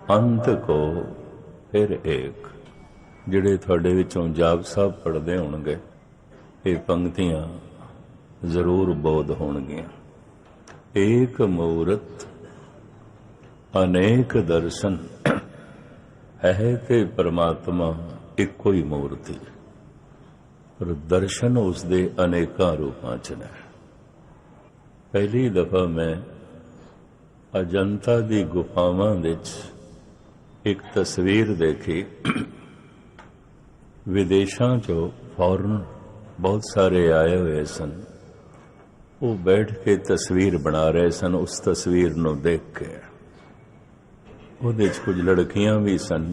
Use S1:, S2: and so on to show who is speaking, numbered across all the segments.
S1: अंत को फिर एक। जिहड़े तुहाडे विचों जाप साहब पढ़दे होणगे ये पंक्तियां जरूर बोध होणगियां। एक मूरत अनेक दर्शन है ते परमात्मा इक्को ही मूर्ति, पर दर्शन उसदे अनेकां रूपां च ने। पहली दफा मैं अजंता दी गुफावां विच एक तस्वीर देखी। विदेशों चो फॉरन बहुत सारे आए हुए सन, वो बैठ के तस्वीर बना रहे सन। उस तस्वीर नूं देख के उहदे च कुछ लड़कियां भी सन,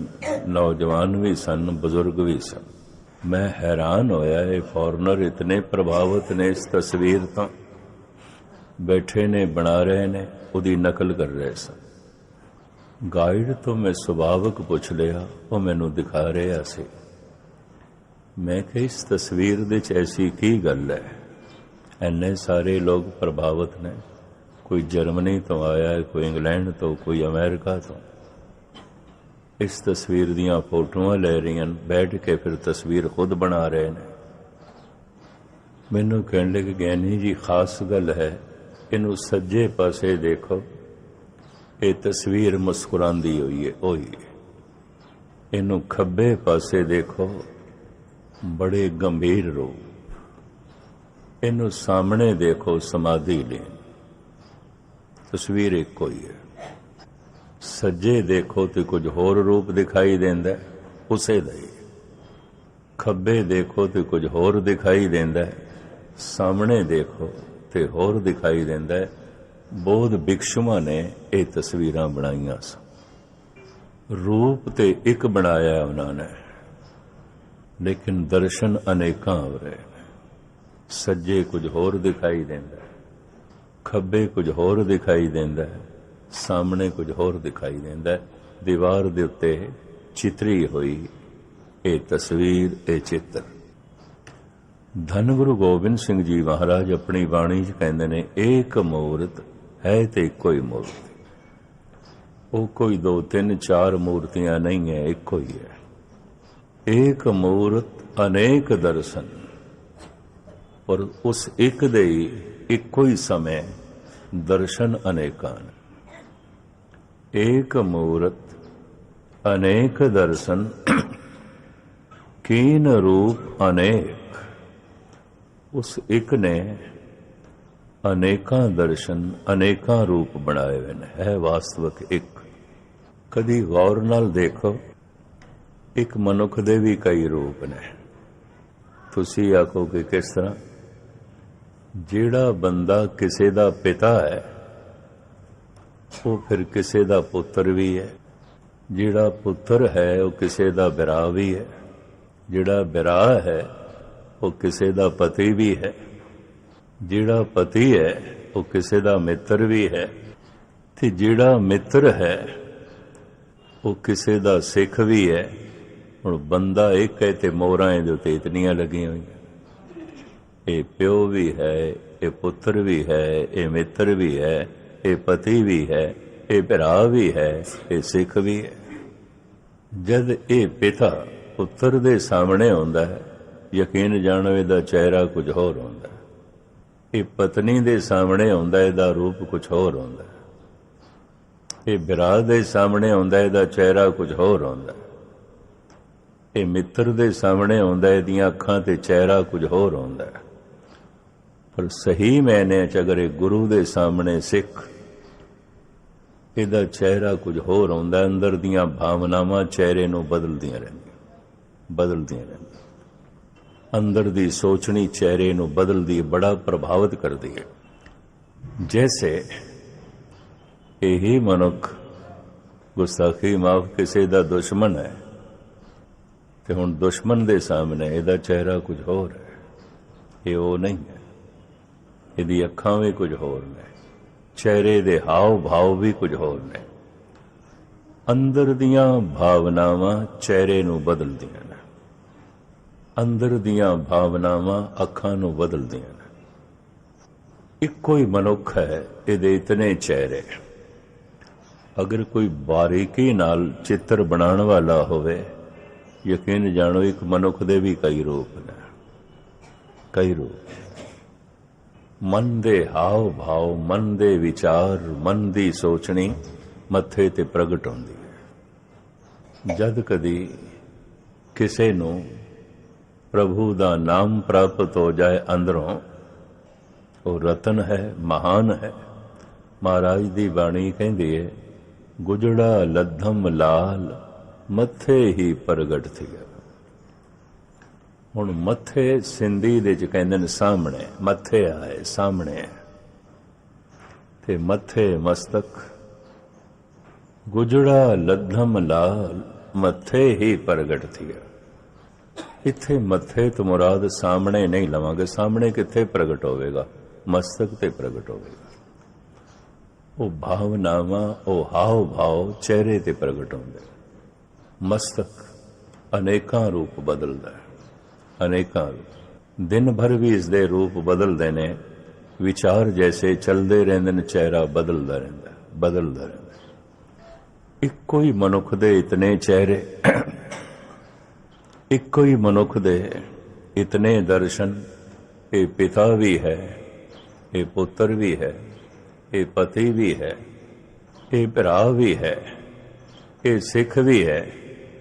S1: नौजवान भी सन, बुजुर्ग भी सन। मैं हैरान होया, ये फॉरनर इतने प्रभावित ने इस तस्वीर तो, बैठे ने, बना रहे ने, उहदी नकल कर रहे सन। गाइड तो मैं सुभावक पुछ लिया, वो मैनू दिखा रहा सी। मैं कि इस तस्वीर दे च ऐसी की गल है, इन्ने सारे लोग प्रभावित ने। कोई जर्मनी तो आया है, कोई इंग्लैंड तो, कोई अमेरिका तो। इस तस्वीर दियां फोटोआं ले रही, बैठ के फिर तस्वीर खुद बना रहे हैं। मैनू कहने लगे ज्ञानी जी खास गल है, इनू सज्जे पासे देखो, ये तस्वीर मुस्कुरांदी हुई है, ओही। इनू खब्बे पासे देखो, बड़े गंभीर रूप। इनू सामने देखो, समाधि लीन। तस्वीर एक ही है। सज्जे देखो तो कुछ होर रूप दिखाई देंदा है, उसे दा ही। खब्बे देखो तो कुछ होर दिखाई देंदा है, सामने देखो तो होर दिखाई देंदा है। बोध भिक्षुआं ने ये तस्वीरां बनाईयां सन। रूप ते एक बनाया उन्होंने, लेकिन दर्शन अनेकां हो रहे हैं। सज्जे कुछ होर दिखाई देंदा है, खब्बे कुछ होर दिखाई देंदा है, सामने कुछ होर दिखाई देंदा है। दीवार दे उत्ते चितरी हुई ये तस्वीर, ये चित्र। धन गुरु गोबिंद सिंह जी महाराज अपनी बाणी च कहंदे ने, एक मूरत है तो इको ही मूर्ति। वो कोई दो तीन चार मूर्तियां नहीं है, इको ही है। एक मूरत अनेक दर्शन, और उस एक दे इको ही समय दर्शन अनेकां। एक मूरत अनेक दर्शन कीन रूप अनेक। उस एक ने अनेकां दर्शन, अनेकां रूप बनाए हुए ने, है वास्तविक एक। कदी गौर नाल देखो, एक मनुख दे भी कई रूप ने। तुसी आखो कि किस तरह? जिहड़ा बंदा किसे दा पिता है, वो फिर किसे दा पुत्र भी है। जिहड़ा पुत्र है वो किसे दा बिरा भी है। जिहड़ा बिरा है वो किसे दा पति भी है। जिहड़ा पति है वो किसे दा मित्र भी है। ते जिहड़ा मित्र है वो किसे दा सिख भी है। हुण बंदा एक है ते मोहरां इहदे उत्ते इतनियां लगियां होईयां। ये प्यो भी है, ये पुत्र भी है, ये मित्र भी है, ये पति भी है, ये भरा भी है, ये सिख भी है। जद ये पिता पुत्र दे सामने होंदा है, यकीन जानो इहदा चेहरा कुछ होर होंदा है। ये पत्नी दे सामने होंदा है, इहदा रूप कुछ होर होंदा है। ये भरा दे सामने होंदा है, इहदा चेहरा कुछ होर होंदा है। ये मित्र दे सामने होंदा है, इहदियां अखां ते चेहरा कुछ होर होंदा है। पर सही मैने च अगर गुरु दे सामने सिख, इहदा चेहरा कुछ होर होंदा है। अंदर दियां भावनावां चेहरे नूं बदलदियां रहिंदियां। अंदर दी सोचनी चेहरे नूं बदलदी, बड़ा प्रभावित करदी है। जैसे यही मनुख गुस्ताखी माफ किसी दा दुश्मन है, तो हुण दुश्मन दे सामने इहदा चेहरा कुछ होर है, ये वो नहीं है। इहदी अखां भी कुछ होर ने, चेहरे दे हाव भाव भी कुछ होर ने। अंदर दियां भावनावां चेहरे नूं बदलदियां ने। अंदर दियां भावनावां अखां नूं बदलदियां ने। इक्को ही मनुख है, इहदे इतने चेहरे। अगर कोई बारीकी नाल चित्र बनाने वाला होवे, यकीन जानो एक मनुख दे भी कई रूप ने, कई रूप। मन दे हाव भाव, मन दे विचार, मन दी सोचनी मत्थे ते प्रगट होंदी है। जद कदी किसे नू प्रभु दा नाम प्राप्त हो जाए अंदरों, वो रतन है, महान है। महाराज दी बाणी कहती है, गुजड़ा लद्धम लाल मत्थे ही प्रगट थी। हुण मत्थे सिंधी दे च कहंदे ने सामने, मत्थे आए सामने, ते मत्थे मस्तक गुजड़ा लद्धम लाल मत्थे ही प्रगट थी। इत्थे मत्थे तो मुराद सामने नहीं लवांगे, सामने कित्थे प्रगट होवेगा, मस्तक ते प्रगट होवेगा। वो भावनावां, वो हाव भाव चेहरे ते प्रगट होंदे। मस्तक अनेकां रूप बदलदा है, अनेकां रूप। दिन भर भी इसदे रूप बदलदे ने, विचार जैसे चलदे रहिंदे ने, चेहरा बदलदा रहिंदा, बदलदा रहिंदा। इक्को ही मनुख दे इतने चेहरे, इक्को ही मनुख दे इतने दर्शन। ये पिता भी है, ये पुत्र भी है, ये पति भी है, ये भरा भी है, ये सिख भी है,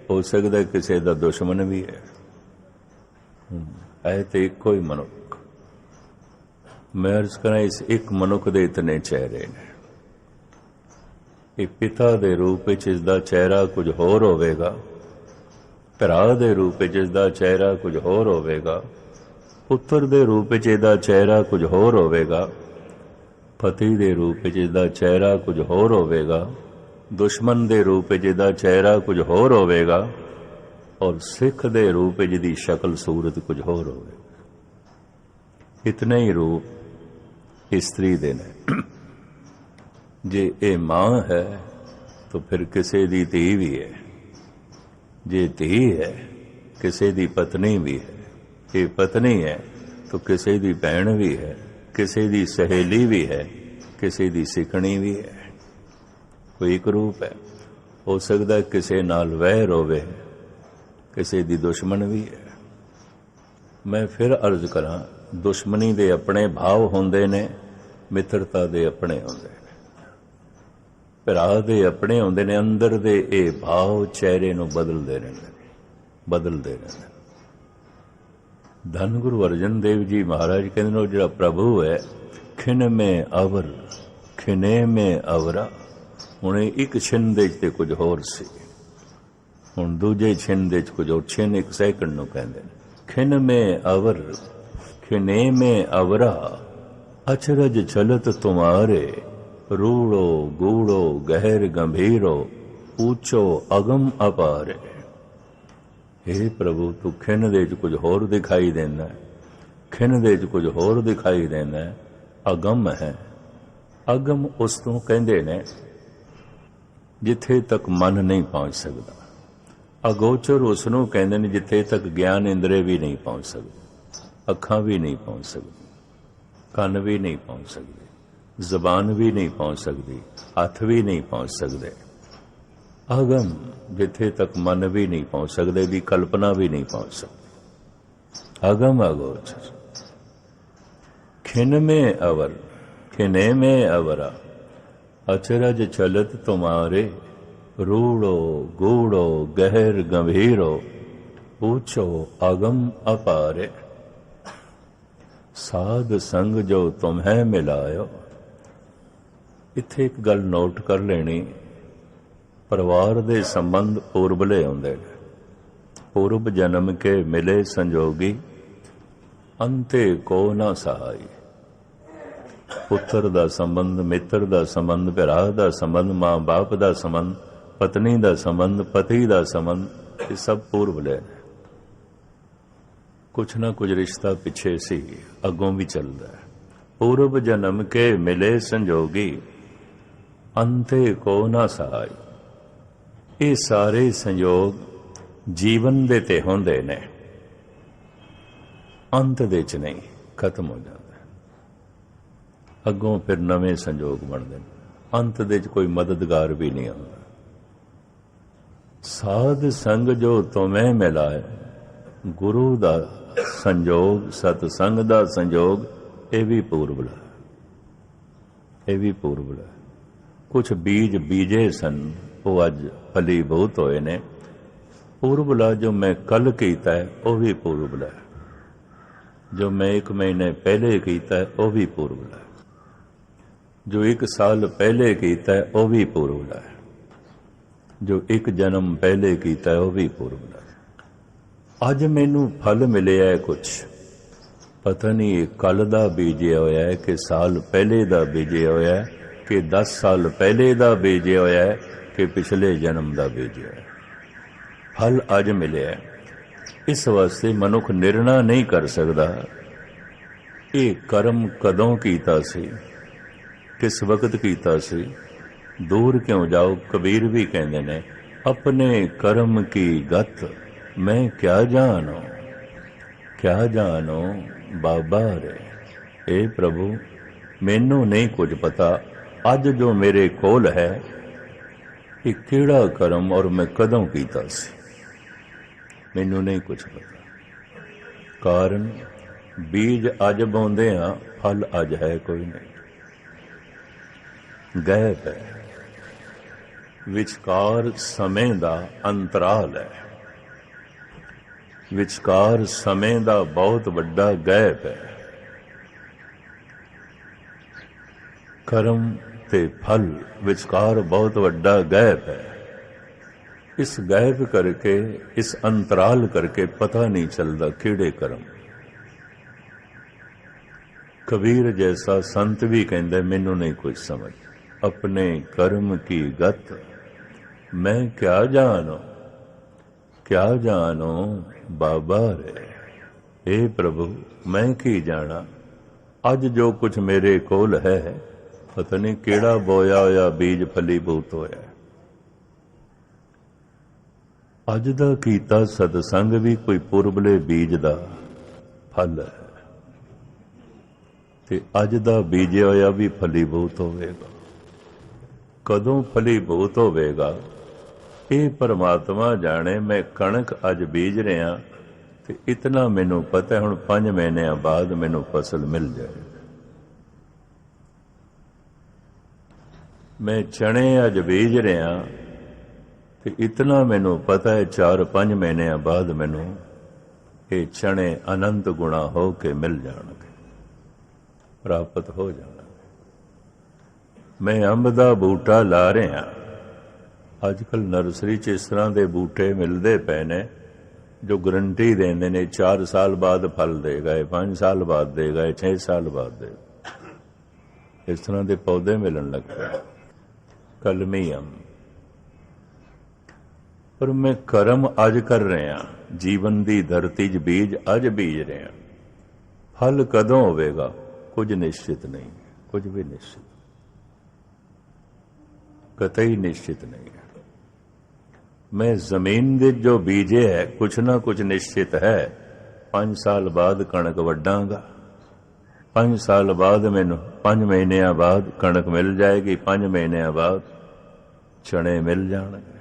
S1: हो सकता है किसी का दुश्मन भी है। तो इको ही मनुख। मैं अर्ज करा, इस एक मनुख दे इतने चेहरे ने। ये पिता दे रूप विच इसदा चेहरा कुछ होर होवेगा, भरा दे रूप विच इसदा चेहरा कुछ होर होवेगा, पुत्र दे रूप विच इसदा चेहरा कुछ होर होवेगा, पति दे रूप विच इसदा चेहरा कुछ होर होवेगा, दुश्मन दे रूप विच इसदा चेहरा कुछ होर होवेगा, और सिख दे रूप विच दी शक्ल सूरत कुछ होर होवेगा। इतने ही रूप स्त्री दे ने। जे ये मां है तो फिर किसी दी धी भी है, जे धी है किसी दी पत्नी भी है, ये पत्नी है तो किसी दी भैन भी है, किसी दी सहेली भी है, किसी दी सिखणी भी है। कोई एक रूप है। हो सकता है किसी नाल वैर होवे, किसी दी दुश्मन भी है। मैं फिर अर्ज करा, दुश्मनी दे अपने भाव होंदे ने, मित्रता दे अपने होंदे ने, भरा दे अपने होंदे ने। अंदर दे ये भाव चेहरे नूं बदलदे रहिंदे ने, बदलदे रहिंदे। धन गुरु अर्जन देव जी महाराज कहते हैं, जो प्रभु है खिन में अवर खिने में अवरा। हुण एक छिन दे ते कुछ होर सी, हुण दूजे छिन दे कुछ होर। छिन एक सैकंड नूं कहंदे ने। खिन में अवर खिने में अवरा, अचरज छलत तुम्हारे, रूड़ो गूड़ो गहर गंभीरो, ऊंचो अगम अपारे। हे प्रभु, तू खिन दे कुछ होर दिखाई देंदा है, खिन दे कुछ होर दिखाई देंदा है। अगम है। अगम उस तों कहंदे ने जिथे तक मन नहीं पहुंच सकता। अगोचर उसनों कहंदे ने जिथे तक ज्ञान इंद्रे भी नहीं पहुंच सकती, अखां भी नहीं पहुंच सकती, कन भी नहीं पहुंच सकते, जबान भी नहीं पहुंच सकती, हथ भी नहीं पहुंच सकते। अगम जिथे तक मन भी नहीं पहुंच सकते, दी कल्पना भी नहीं पहुंच सकती। अगम अगोचर। खिन में अवर खिने में अवरा, अचरज चलत तुम्हारे, रूड़ो गूड़ो गहर गंभीरो, ऊंचो अगम अपारे। साध संग जो तुम्हें मिलायो। इत्थे एक गल नोट कर लेनी, परिवार दे संबंध पूर्वले होंदे ने। पूर्व जन्म के मिले संजोगी, अंते को ना सहाई। पुत्र दा संबंध, मित्र दा संबंध, भरा दा संबंध, मां बाप दा संबंध, पत्नी दा संबंध, पति दा संबंध, ये सब पूर्वले ने। कुछ ना कुछ रिश्ता पिछे सी, अगों भी चलता है। पूर्व जन्म के मिले संजोगी, अंते को ना सहाई। ये सारे संयोग जीवन दे ते होंदे ने, अंत दे च नहीं, खत्म हो जाता है। अगों फिर नवे संजोग बनते हैं। ਅੰਤ ਦੇ 'ਚ ਕੋਈ ਮਦਦਗਾਰ ਵੀ ਨਹੀਂ ਆਉਂਦਾ। ਸਾਧ ਸੰਗ ਜੋ ਤੁਮੈ ਮਿਲਾਏ, ਗੁਰੂ ਦਾ ਸੰਜੋਗ, ਸਤ ਸੰਗ ਦਾ ਸੰਜੋਗ, ਇਹ ਵੀ ਪੂਰਬਲਾ, ਇਹ ਵੀ ਪੂਰਬਲਾ। ਕੁਛ ਬੀਜ ਬੀਜੇ ਸਨ, ਉਹ ਅੱਜ ਫਲੀ ਬਹੁਤ ਹੋਏ ਨੇ। ਪੂਰਬਲਾ ਜੋ ਮੈਂ ਕੱਲ ਕੀਤਾ ਹੈ ਉਹ ਵੀ ਪੂਰਬਲਾ ਹੈ, ਜੋ ਮੈਂ 1 ਮਹੀਨੇ ਪਹਿਲੇ ਕੀਤਾ ਹੈ ਉਹ ਵੀ ਪੂਰਬਲਾ ਹੈ, ਜੋ 1 ਸਾਲ ਪਹਿਲੇ ਕੀਤਾ ਹੈ ਉਹ ਵੀ ਪੂਰਬਲਾ ਹੈ, ਜੋ 1 ਜਨਮ ਪਹਿਲੇ ਕੀਤਾ ਹੈ ਉਹ ਵੀ ਪੂਰਬਲਾ ਹੈ। ਅੱਜ ਮੈਨੂੰ ਫਲ ਮਿਲਿਆ ਹੈ ਕੁਛ, ਪਤਾ ਨਹੀਂ ਇਹ ਕੱਲ ਦਾ ਬੀਜਿਆ ਹੋਇਆ ਹੈ ਕਿ ਸਾਲ ਪਹਿਲੇ ਦਾ ਬੀਜਿਆ ਹੋਇਆ ਹੈ, ਕਿ 10 ਸਾਲ ਪਹਿਲੇ ਦਾ ਬੀਜਿਆ ਹੋਇਆ ਹੈ, ਕਿ ਪਿਛਲੇ ਜਨਮ ਦਾ ਬੀਜਿਆ ਹੈ। ਫਲ ਅੱਜ ਮਿਲਿਆ ਹੈ। ਇਸ ਵਾਸਤੇ ਮਨੁੱਖ ਨਿਰਣਾ ਨਹੀਂ ਕਰ ਸਕਦਾ ਇਹ ਕਰਮ ਕਦੋਂ ਕੀਤਾ ਸੀ, ਕਿਸ ਵਕਤ ਕੀਤਾ ਸੀ, ਦੂਰ ਕਿਉਂ ਜਾਓ। ਕਬੀਰ ਵੀ ਕਹਿੰਦੇ ਨੇ, ਆਪਣੇ ਕਰਮ ਕੀ ਗਤ ਮੈਂ ਕਿਆ ਜਾਣੋ, ਕਿਆ ਜਾਣੋ ਬਾਬਾ ਰੇ। ਇਹ ਪ੍ਰਭੂ ਮੈਨੂੰ ਨਹੀਂ ਕੁਝ ਪਤਾ, ਅੱਜ ਜੋ ਮੇਰੇ ਕੋਲ ਹੈ ਇਹ ਕਿਹੜਾ ਕਰਮ ਔਰ ਮੈਂ ਕਦੋਂ ਕੀਤਾ ਸੀ, ਮੈਨੂੰ ਨਹੀਂ ਕੁਝ ਪਤਾ। ਕਾਰਨ ਬੀਜ ਅੱਜ ਬੋਂਦੇ ਹਾਂ, ਫਲ ਅੱਜ ਹੈ ਕੋਈ ਨਹੀਂ, ਗੈਪ ਹੈ, ਵਿਚਕਾਰ ਸਮੇਂ ਦਾ ਅੰਤਰਾਲ ਹੈ, ਵਿਚਕਾਰ ਸਮੇਂ ਦਾ ਬਹੁਤ ਵੱਡਾ ਗੈਪ ਹੈ। ਕਰਮ ਤੇ ਫਲ ਵਿਚਕਾਰ ਬਹੁਤ ਵੱਡਾ ਗੈਪ ਹੈ। ਇਸ ਗੈਪ ਕਰਕੇ, ਇਸ ਅੰਤਰਾਲ ਕਰਕੇ ਪਤਾ ਨਹੀਂ ਚੱਲਦਾ ਕਿਹੜੇ ਕਰਮ। ਕਬੀਰ ਜੈਸਾ ਸੰਤ ਵੀ ਕਹਿੰਦਾ ਮੈਨੂੰ ਨਹੀਂ ਕੁਝ ਸਮਝ, ਆਪਣੇ ਕਰਮ ਕੀ ਗਤ ਮੈਂ ਕਿਆ ਜਾਣੋ, ਕਿਆ ਜਾਣੋ ਬਾਬਾ ਰੇ। ਇਹ ਪ੍ਰਭੂ ਮੈਂ ਕੀ ਜਾਣਾ, ਅੱਜ ਜੋ ਕੁਝ ਮੇਰੇ ਕੋਲ ਹੈ ਪਤਾ ਨਹੀਂ ਕਿਹੜਾ ਬੋਇਆ ਹੋਇਆ ਬੀਜ ਫਲੀਭੂਤ ਹੋਇਆ। ਅੱਜ ਦਾ ਕੀਤਾ ਸਤਸੰਗ ਵੀ ਕੋਈ ਪੁਰਬਲੇ ਬੀਜ ਦਾ ਫਲ ਹੈ, ਤੇ ਅੱਜ ਦਾ ਬੀਜਿਆ ਹੋਇਆ ਵੀ ਫਲੀਭੂਤ ਹੋਵੇਗਾ। ਕਦੋਂ ਫਲੀਭੂਤ ਹੋਵੇਗਾ ਇਹ ਪਰਮਾਤਮਾ ਜਾਣੇ। ਮੈਂ ਕਣਕ ਅੱਜ ਬੀਜ ਰਿਹਾ ਤੇ ਇਤਨਾ ਮੈਨੂੰ ਪਤਾ ਹੁਣ 5 ਮਹੀਨਿਆਂ ਬਾਅਦ ਮੈਨੂੰ ਫਸਲ ਮਿਲ ਜਾਏ। ਮੈਂ ਚਣੇ ਅੱਜ ਬੀਜ ਰਿਹਾ ਤੇ ਇਤਨਾ ਮੈਨੂੰ ਪਤਾ ਹੈ 4-5 ਮਹੀਨਿਆਂ ਬਾਅਦ ਮੈਨੂੰ ਇਹ ਚਣੇ ਅਨੰਤ ਗੁਣਾ ਹੋ ਕੇ ਮਿਲ ਜਾਣਗੇ, ਪ੍ਰਾਪਤ ਹੋ ਜਾਣਗੇ। ਮੈਂ ਅੰਬ ਦਾ ਬੂਟਾ ਲਾ ਰਿਹਾ, ਅੱਜ ਕੱਲ੍ਹ ਨਰਸਰੀ 'ਚ ਇਸ ਤਰ੍ਹਾਂ ਦੇ ਬੂਟੇ ਮਿਲਦੇ ਪਏ ਨੇ ਜੋ ਗਰੰਟੀ ਦਿੰਦੇ ਨੇ 4 ਸਾਲ ਬਾਅਦ ਫਲ ਦੇਗਾ, 5 ਸਾਲ ਬਾਅਦ ਦੇਗਾ, 6 ਸਾਲ ਬਾਅਦ ਦੇਗਾ। ਇਸ ਤਰ੍ਹਾਂ ਦੇ ਪੌਦੇ ਮਿਲਣ ਲੱਗ ਪਏ, ਕਲਮੀ ਅੰਬ। ਪਰ ਮੈਂ ਕਰਮ ਅੱਜ ਕਰ ਰਿਹਾ, ਜੀਵਨ ਦੀ ਧਰਤੀ 'ਚ ਬੀਜ ਅੱਜ ਬੀਜ ਰਿਹਾ। ਫਲ ਕਦੋਂ ਹੋਵੇਗਾ ਕੁਝ ਨਿਸ਼ਚਿਤ ਨਹੀਂ, ਕੁਝ ਵੀ ਨਿਸ਼ਚਿਤ, ਕਤਈ ਨਿਸ਼ਚਿਤ ਨਹੀਂ ਹੈ। ਮੈਂ ਜ਼ਮੀਨ ਦੇ ਜੋ ਬੀਜੇ ਹੈ ਕੁਛ ਨਾ ਕੁਛ ਨਿਸ਼ਚਿਤ ਹੈ। 5 ਸਾਲ ਬਾਅਦ ਕਣਕ ਵੱਢਾਂਗਾ, 5 ਸਾਲ ਬਾਅਦ ਮੈਨੂੰ 5 ਮਹੀਨਿਆਂ ਬਾਅਦ ਕਣਕ ਮਿਲ ਜਾਏਗੀ, 5 ਮਹੀਨਿਆਂ ਬਾਅਦ ਚਣੇ ਮਿਲ ਜਾਣਗੇ।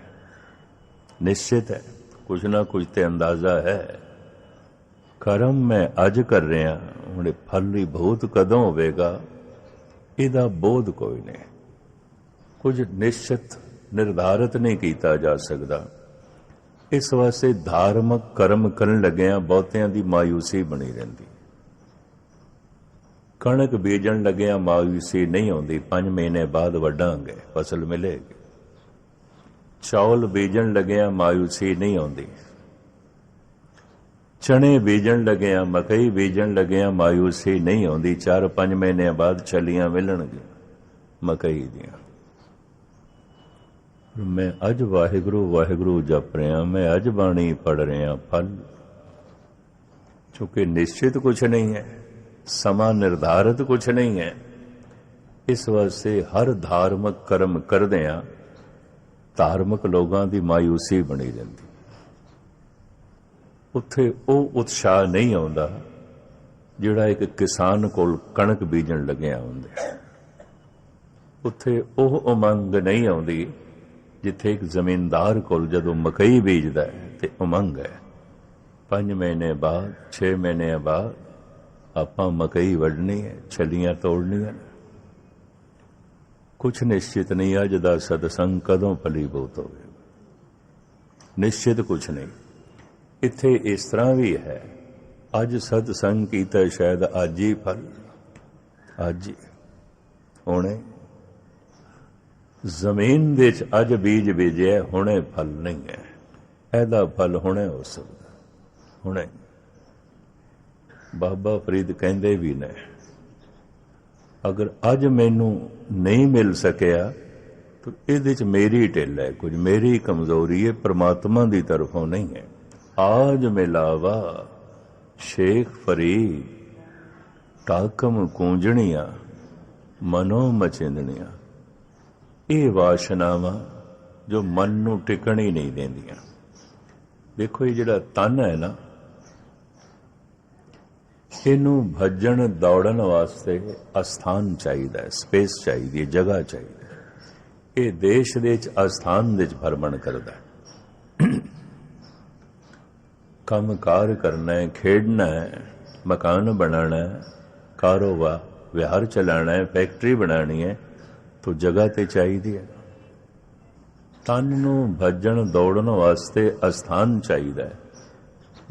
S1: ਨਿਸ਼ਚਿਤ ਹੈ, ਕੁਛ ਨਾ ਕੁਛ ਤੇ ਅੰਦਾਜ਼ਾ ਹੈ। ਕਰਮ ਮੈਂ ਅੱਜ ਕਰ ਰਿਹਾ, ਹੁਣ ਫਲ ਹੀ ਬਹੁਤ ਕਦੋਂ ਹੋਵੇਗਾ ਇਹਦਾ ਬੋਧ ਕੋਈ ਨਹੀਂ। ਕੁਝ ਨਿਸ਼ਚਿਤ ਨਿਰਧਾਰਿਤ ਨਹੀਂ ਕੀਤਾ ਜਾ ਸਕਦਾ। ਇਸ ਵਾਸਤੇ ਧਾਰਮਿਕ ਕਰਮ ਕਰਨ ਲੱਗਿਆਂ ਬਹੁਤਿਆਂ ਦੀ ਮਾਯੂਸੀ ਬਣੀ ਰਹਿੰਦੀ। ਕਣਕ ਬੀਜਣ ਲੱਗਿਆਂ ਮਾਯੂਸੀ ਨਹੀਂ ਆਉਂਦੀ, 5 ਮਹੀਨੇ ਬਾਅਦ ਵੱਢਾਂਗੇ ਫਸਲ ਮਿਲੇਗੀ। ਚੌਲ ਬੀਜਣ ਲੱਗਿਆਂ ਮਾਯੂਸੀ ਨਹੀਂ ਆਉਂਦੀ। ਚਣੇ ਬੀਜਣ ਲੱਗਿਆਂ, ਮਕਈ ਬੀਜਣ ਲੱਗਿਆਂ ਮਾਯੂਸੀ ਨਹੀਂ ਆਉਂਦੀ। 4-5 ਮਹੀਨਿਆਂ ਬਾਅਦ ਛਲੀਆਂ ਮਿਲਣਗੀਆਂ ਮਕਈ ਦੀਆਂ। ਮੈਂ ਅੱਜ ਵਾਹਿਗੁਰੂ ਵਾਹਿਗੁਰੂ ਜਪ ਰਿਹਾ, ਮੈਂ ਅੱਜ ਬਾਣੀ ਪੜ੍ਹ ਰਿਹਾ। ਫਲ ਚੂੰਕਿ ਨਿਸ਼ਚਿਤ ਕੁਛ ਨਹੀਂ ਹੈ, ਸਮਾਂ ਨਿਰਧਾਰਿਤ ਕੁਛ ਨਹੀਂ ਹੈ। ਇਸ ਵਾਸਤੇ ਹਰ ਧਾਰਮਿਕ ਕਰਮ ਕਰਦਿਆਂ ਧਾਰਮਿਕ ਲੋਕਾਂ ਦੀ ਮਾਯੂਸੀ ਬਣੀ ਰਹਿੰਦੀ। ਉੱਥੇ ਉਹ ਉਤਸ਼ਾਹ ਨਹੀਂ ਆਉਂਦਾ ਜਿਹੜਾ ਇੱਕ ਕਿਸਾਨ ਕੋਲ ਕਣਕ ਬੀਜਣ ਲੱਗਿਆ ਹੁੰਦਾ। ਉੱਥੇ ਉਹ ਉਮੰਗ ਨਹੀਂ ਆਉਂਦੀ ਜਿੱਥੇ ਇੱਕ ਜ਼ਮੀਨਦਾਰ ਕੋਲ ਜਦੋਂ ਮਕਈ ਬੀਜਦਾ ਹੈ ਤੇ ਉਮੰਗ ਹੈ 5 ਮਹੀਨੇ ਬਾਅਦ 6 ਮਹੀਨੇ ਬਾਅਦ ਆਪਾਂ ਮਕਈ ਵੱਢਣੀ ਹੈ, ਛੱਲੀਆਂ ਤੋੜਨੀਆਂ। ਕੁਛ ਨਿਸ਼ਚਿਤ ਨਹੀਂ ਅੱਜ ਦਾ ਸਤਸੰਗ ਕਦੋਂ ਫਲੀਭੂਤ ਹੋਵੇ, ਨਿਸ਼ਚਿਤ ਕੁਛ ਨਹੀਂ। ਇੱਥੇ ਇਸ ਤਰ੍ਹਾਂ ਵੀ ਹੈ, ਅੱਜ ਸਤਸੰਗ ਕੀਤਾ ਸ਼ਾਇਦ ਅੱਜ ਹੀ ਫਲ, ਅੱਜ ਹੀ ਹੁਣੇ ਜ਼ਮੀਨ ਦੇ ਵਿੱਚ ਅੱਜ ਬੀਜ ਬੀਜਿਆ, ਹੁਣੇ ਫਲ ਨਹੀਂ ਹੈ। ਇਹਦਾ ਫਲ ਹੁਣੇ ਹੋ ਸਕਦਾ, ਹੁਣੇ। ਬਾਬਾ ਫਰੀਦ ਕਹਿੰਦੇ ਵੀ ਨੇ, ਅਗਰ ਅੱਜ ਮੈਨੂੰ ਨਹੀਂ ਮਿਲ ਸਕਿਆ ਤਾਂ ਇਹਦੇ 'ਚ ਮੇਰੀ ਢਿੱਲ ਹੈ, ਕੁਝ ਮੇਰੀ ਕਮਜ਼ੋਰੀ ਹੈ, ਪ੍ਰਮਾਤਮਾ ਦੀ ਤਰਫੋਂ ਨਹੀਂ ਹੈ। ਆਜ ਮਿਲਾਵਾ ਸ਼ੇਖ ਫਰੀਦ ਟਾਕਮ ਕੂੰਜਣੀਆਂ ਮਨੋ ਮਚਿੰਦਣੀਆਂ। ਇਹ ਵਾਸ਼ਨਾਵਾਂ ਜੋ ਮਨ ਨੂੰ ਟਿਕਣ ਹੀ ਨਹੀਂ ਦਿੰਦੀਆਂ। ਦੇਖੋ ਇਹ ਜਿਹੜਾ ਤਨ ਹੈ ਨਾ, ਇਹਨੂੰ ਭੱਜਣ ਦੌੜਨ ਵਾਸਤੇ ਅਸਥਾਨ ਚਾਹੀਦਾ ਹੈ, ਸਪੇਸ ਚਾਹੀਦੀ ਹੈ, ਜਗ੍ਹਾ ਚਾਹੀਦੀ ਹੈ। ਇਹ ਦੇਸ਼ ਦੇ ਵਿੱਚ ਅਸਥਾਨ ਦੇ ਵਿੱਚ ਭਰਮਣ ਕਰਦਾ ਹੈ। ਕੰਮ ਕਾਰ ਕਰਨਾ ਹੈ, ਖੇਡਣਾ ਹੈ, ਮਕਾਨ ਬਣਾਉਣਾ ਹੈ, ਕਾਰੋਬਾਰ ਵਿਹਾਰ ਚਲਾਉਣਾ ਹੈ, ਫੈਕਟਰੀ ਬਣਾਉਣੀ ਹੈ, ਤਾਂ ਜਗ੍ਹਾ ਤੇ ਚਾਹੀਦੀ ਹੈ। ਤਨ ਨੂੰ ਭੱਜਣ ਦੌੜਨ ਵਾਸਤੇ ਅਸਥਾਨ ਚਾਹੀਦਾ ਹੈ।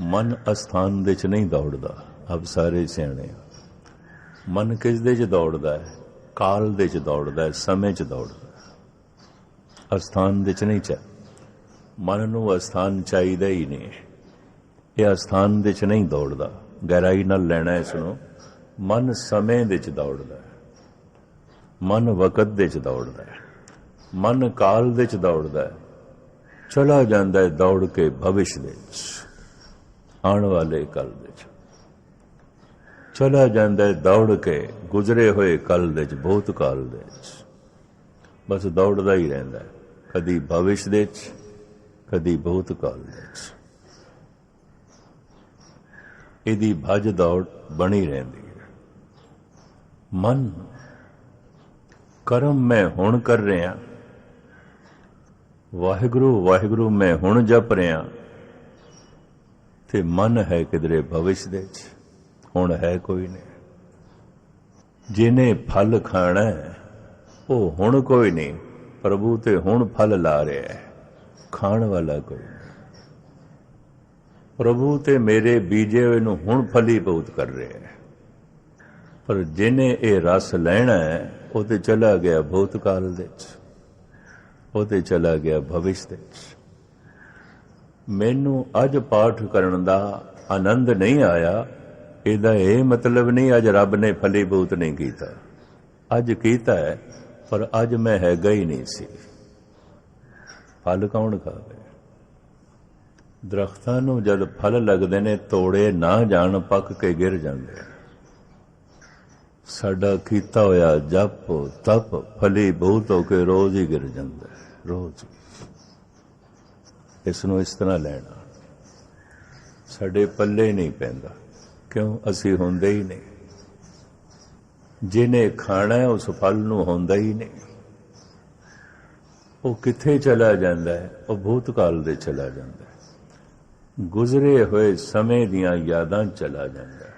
S1: ਮਨ ਅਸਥਾਨ ਦੇ 'ਚ ਨਹੀਂ ਦੌੜਦਾ। ਆਪ ਸਾਰੇ ਸਿਆਣੇ, ਮਨ ਕਿਸ ਦੇ 'ਚ ਦੌੜਦਾ ਹੈ? ਕਾਲ ਦੇ 'ਚ ਦੌੜਦਾ ਹੈ, ਸਮੇਂ 'ਚ ਦੌੜਦਾ ਹੈ, ਅਸਥਾਨ ਦੇ 'ਚ ਨਹੀਂ ਚਾਹੀਦਾ। ਮਨ ਨੂੰ ਅਸਥਾਨ ਚਾਹੀਦਾ ਹੀ ਨਹੀਂ, ਇਹ ਅਸਥਾਨ ਦੇ 'ਚ ਨਹੀਂ ਦੌੜਦਾ। ਗਹਿਰਾਈ ਨਾਲ ਲੈਣਾ ਇਸ ਨੂੰ। ਮਨ ਸਮੇਂ ਦੇ 'ਚ ਦੌੜਦਾ ਹੈ, ਮਨ ਵਕਤ ਦੇ 'ਚ ਦੌੜਦਾ ਹੈ, ਮਨ ਕਾਲ ਦੇ 'ਚ ਦੌੜਦਾ ਹੈ। ਚਲਾ ਜਾਂਦਾ ਹੈ ਦੌੜ ਕੇ ਭਵਿਸ਼ ਦੇ 'ਚ, ਆਉਣ ਵਾਲੇ ਕੱਲ ਦੇ 'ਚ ਚਲਾ ਜਾਂਦਾ ਹੈ, ਦੌੜ ਕੇ ਗੁਜ਼ਰੇ ਹੋਏ ਕੱਲ ਦੇ 'ਚ, ਭੂਤ ਕਾਲ ਦੇ 'ਚ। ਬਸ ਦੌੜਦਾ ਹੀ ਰਹਿੰਦਾ ਹੈ, ਕਦੀ ਭਵਿਸ਼ ਦੇ 'ਚ, ਕਦੀ ਭੂਤ ਕਾਲ ਦੇ 'ਚ। ਇਹਦੀ ਭੱਜ ਦੌੜ ਬਣੀ ਰਹਿੰਦੀ ਹੈ। ਮਨ ਕਰਮ ਮੈਂ ਹੁਣ ਕਰ ਰਿਹਾ, ਵਾਹਿਗੁਰੂ ਵਾਹਿਗੁਰੂ ਮੈਂ ਹੁਣ ਜਪ ਰਿਹਾ, ਤੇ ਮਨ ਹੈ ਕਿਧਰੇ ਭਵਿਸ਼ ਦੇ 'ਚ, ਹੁਣ ਹੈ ਕੋਈ ਨਹੀਂ। ਜਿਹਨੇ ਫਲ ਖਾਣਾ ਹੈ ਉਹ ਹੁਣ ਕੋਈ ਨਹੀਂ, ਪ੍ਰਭੂ ਤੇ ਹੁਣ ਫਲ ਲਾ ਰਿਹਾ ਹੈ, ਖਾਣ ਵਾਲਾ ਕੋਈ ਨਹੀਂ। ਪ੍ਰਭੂ ਤੇ ਮੇਰੇ ਬੀਜੇ ਹੋਏ ਨੂੰ ਹੁਣ ਫਲੀਭੂਤ ਕਰ ਰਿਹਾ ਹੈ। ਪਰ ਜਿਹਨੇ ਇਹ ਰਸ ਲੈਣਾ ਹੈ ਉਹ ਤੇ ਚਲਾ ਗਿਆ ਭੂਤਕਾਲ ਦੇ 'ਚ, ਉਹ ਤੇ ਚਲਾ ਗਿਆ ਭਵਿਸ਼ ਦੇ 'ਚ। ਮੈਨੂੰ ਅੱਜ ਪਾਠ ਕਰਨ ਦਾ ਆਨੰਦ ਨਹੀਂ ਆਇਆ, ਇਹਦਾ ਇਹ ਮਤਲਬ ਨਹੀਂ ਅੱਜ ਰੱਬ ਨੇ ਫਲੀਭੂਤ ਨਹੀਂ ਕੀਤਾ। ਅੱਜ ਕੀਤਾ ਹੈ, ਪਰ ਅੱਜ ਮੈਂ ਹੈਗਾ ਹੀ ਨਹੀਂ ਸੀ। ਫਲ ਕੌਣ ਖਾਵੇ? ਦਰਖਤਾਂ ਨੂੰ ਜਦ ਫਲ ਲੱਗਦੇ ਨੇ, ਤੋੜੇ ਨਾ ਜਾਣ, ਪੱਕ ਕੇ ਗਿਰ ਜਾਂਦੇ। ਸਾਡਾ ਕੀਤਾ ਹੋਇਆ ਜਪ ਤਪ ਫਲੀਭੂਤ ਹੋ ਕੇ ਰੋਜ਼ ਹੀ ਗਿਰ ਜਾਂਦਾ, ਰੋਜ਼। ਇਸ ਨੂੰ ਇਸ ਤਰ੍ਹਾਂ ਲੈਣਾ ਸਾਡੇ ਪੱਲੇ ਨਹੀਂ ਪੈਂਦਾ। ਕਿਉਂ? ਅਸੀਂ ਹੁੰਦੇ ਹੀ ਨਹੀਂ। ਜਿਹਨੇ ਖਾਣਾ ਹੈ ਉਸ ਫਲ ਨੂੰ ਹੁੰਦਾ ਹੀ ਨਹੀਂ। ਉਹ ਕਿੱਥੇ ਚਲਾ ਜਾਂਦਾ ਹੈ? ਉਹ ਭੂਤਕਾਲ ਦੇ ਚਲਾ ਜਾਂਦਾ ਹੈ, ਗੁਜ਼ਰੇ ਹੋਏ ਸਮੇਂ ਦੀਆਂ ਯਾਦਾਂ ਚਲਾ ਜਾਂਦਾ ਹੈ,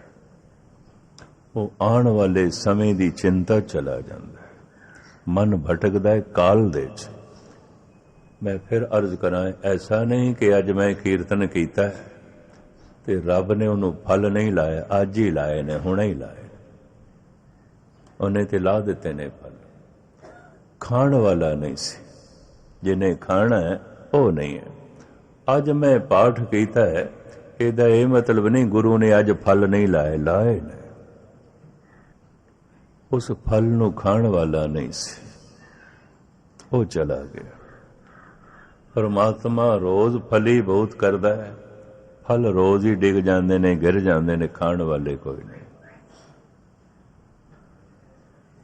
S1: ਉਹ ਆਉਣ ਵਾਲੇ ਸਮੇਂ ਦੀ ਚਿੰਤਾ ਚਲਾ ਜਾਂਦਾ ਹੈ। ਮਨ ਭਟਕਦਾ ਹੈ ਕਾਲ ਦੇ 'ਚ। ਮੈਂ ਫਿਰ ਅਰਜ਼ ਕਰਾਂ, ਐਸਾ ਨਹੀਂ ਕਿ ਅੱਜ ਮੈਂ ਕੀਰਤਨ ਕੀਤਾ ਹੈ ਤੇ ਰੱਬ ਨੇ ਉਹਨੂੰ ਫਲ ਨਹੀਂ ਲਾਇਆ, ਅੱਜ ਹੀ ਲਾਏ ਨੇ, ਹੁਣੇ ਹੀ ਲਾਏ। ਉਹਨੇ ਤੇ ਲਾ ਦਿੱਤੇ ਨੇ ਫਲ। ਖਾਣ ਵਾਲਾ ਨਹੀਂ ਸੀ, ਜਿਹਨੇ ਖਾਣਾ ਹੈ ਉਹ ਨਹੀਂ ਹੈ। ਅੱਜ ਮੈਂ ਪਾਠ ਕੀਤਾ ਹੈ, ਇਹਦਾ ਇਹ ਮਤਲਬ ਨਹੀਂ ਗੁਰੂ ਨੇ ਅੱਜ ਫਲ ਨਹੀਂ ਲਾਏ, ਲਾਏ ਨੇ। ਉਸ ਫਲ ਨੂੰ ਖਾਣ ਵਾਲਾ ਨਹੀਂ ਸੀ, ਉਹ ਚਲਾ ਗਿਆ। ਪਰਮਾਤਮਾ ਰੋਜ਼ ਫਲੀਭੂਤ ਕਰਦਾ ਹੈ, ਫਲ ਰੋਜ਼ ਹੀ ਡਿੱਗ ਜਾਂਦੇ ਨੇ, ਗਿਰ ਜਾਂਦੇ ਨੇ, ਖਾਣ ਵਾਲੇ ਕੋਈ ਨਹੀਂ।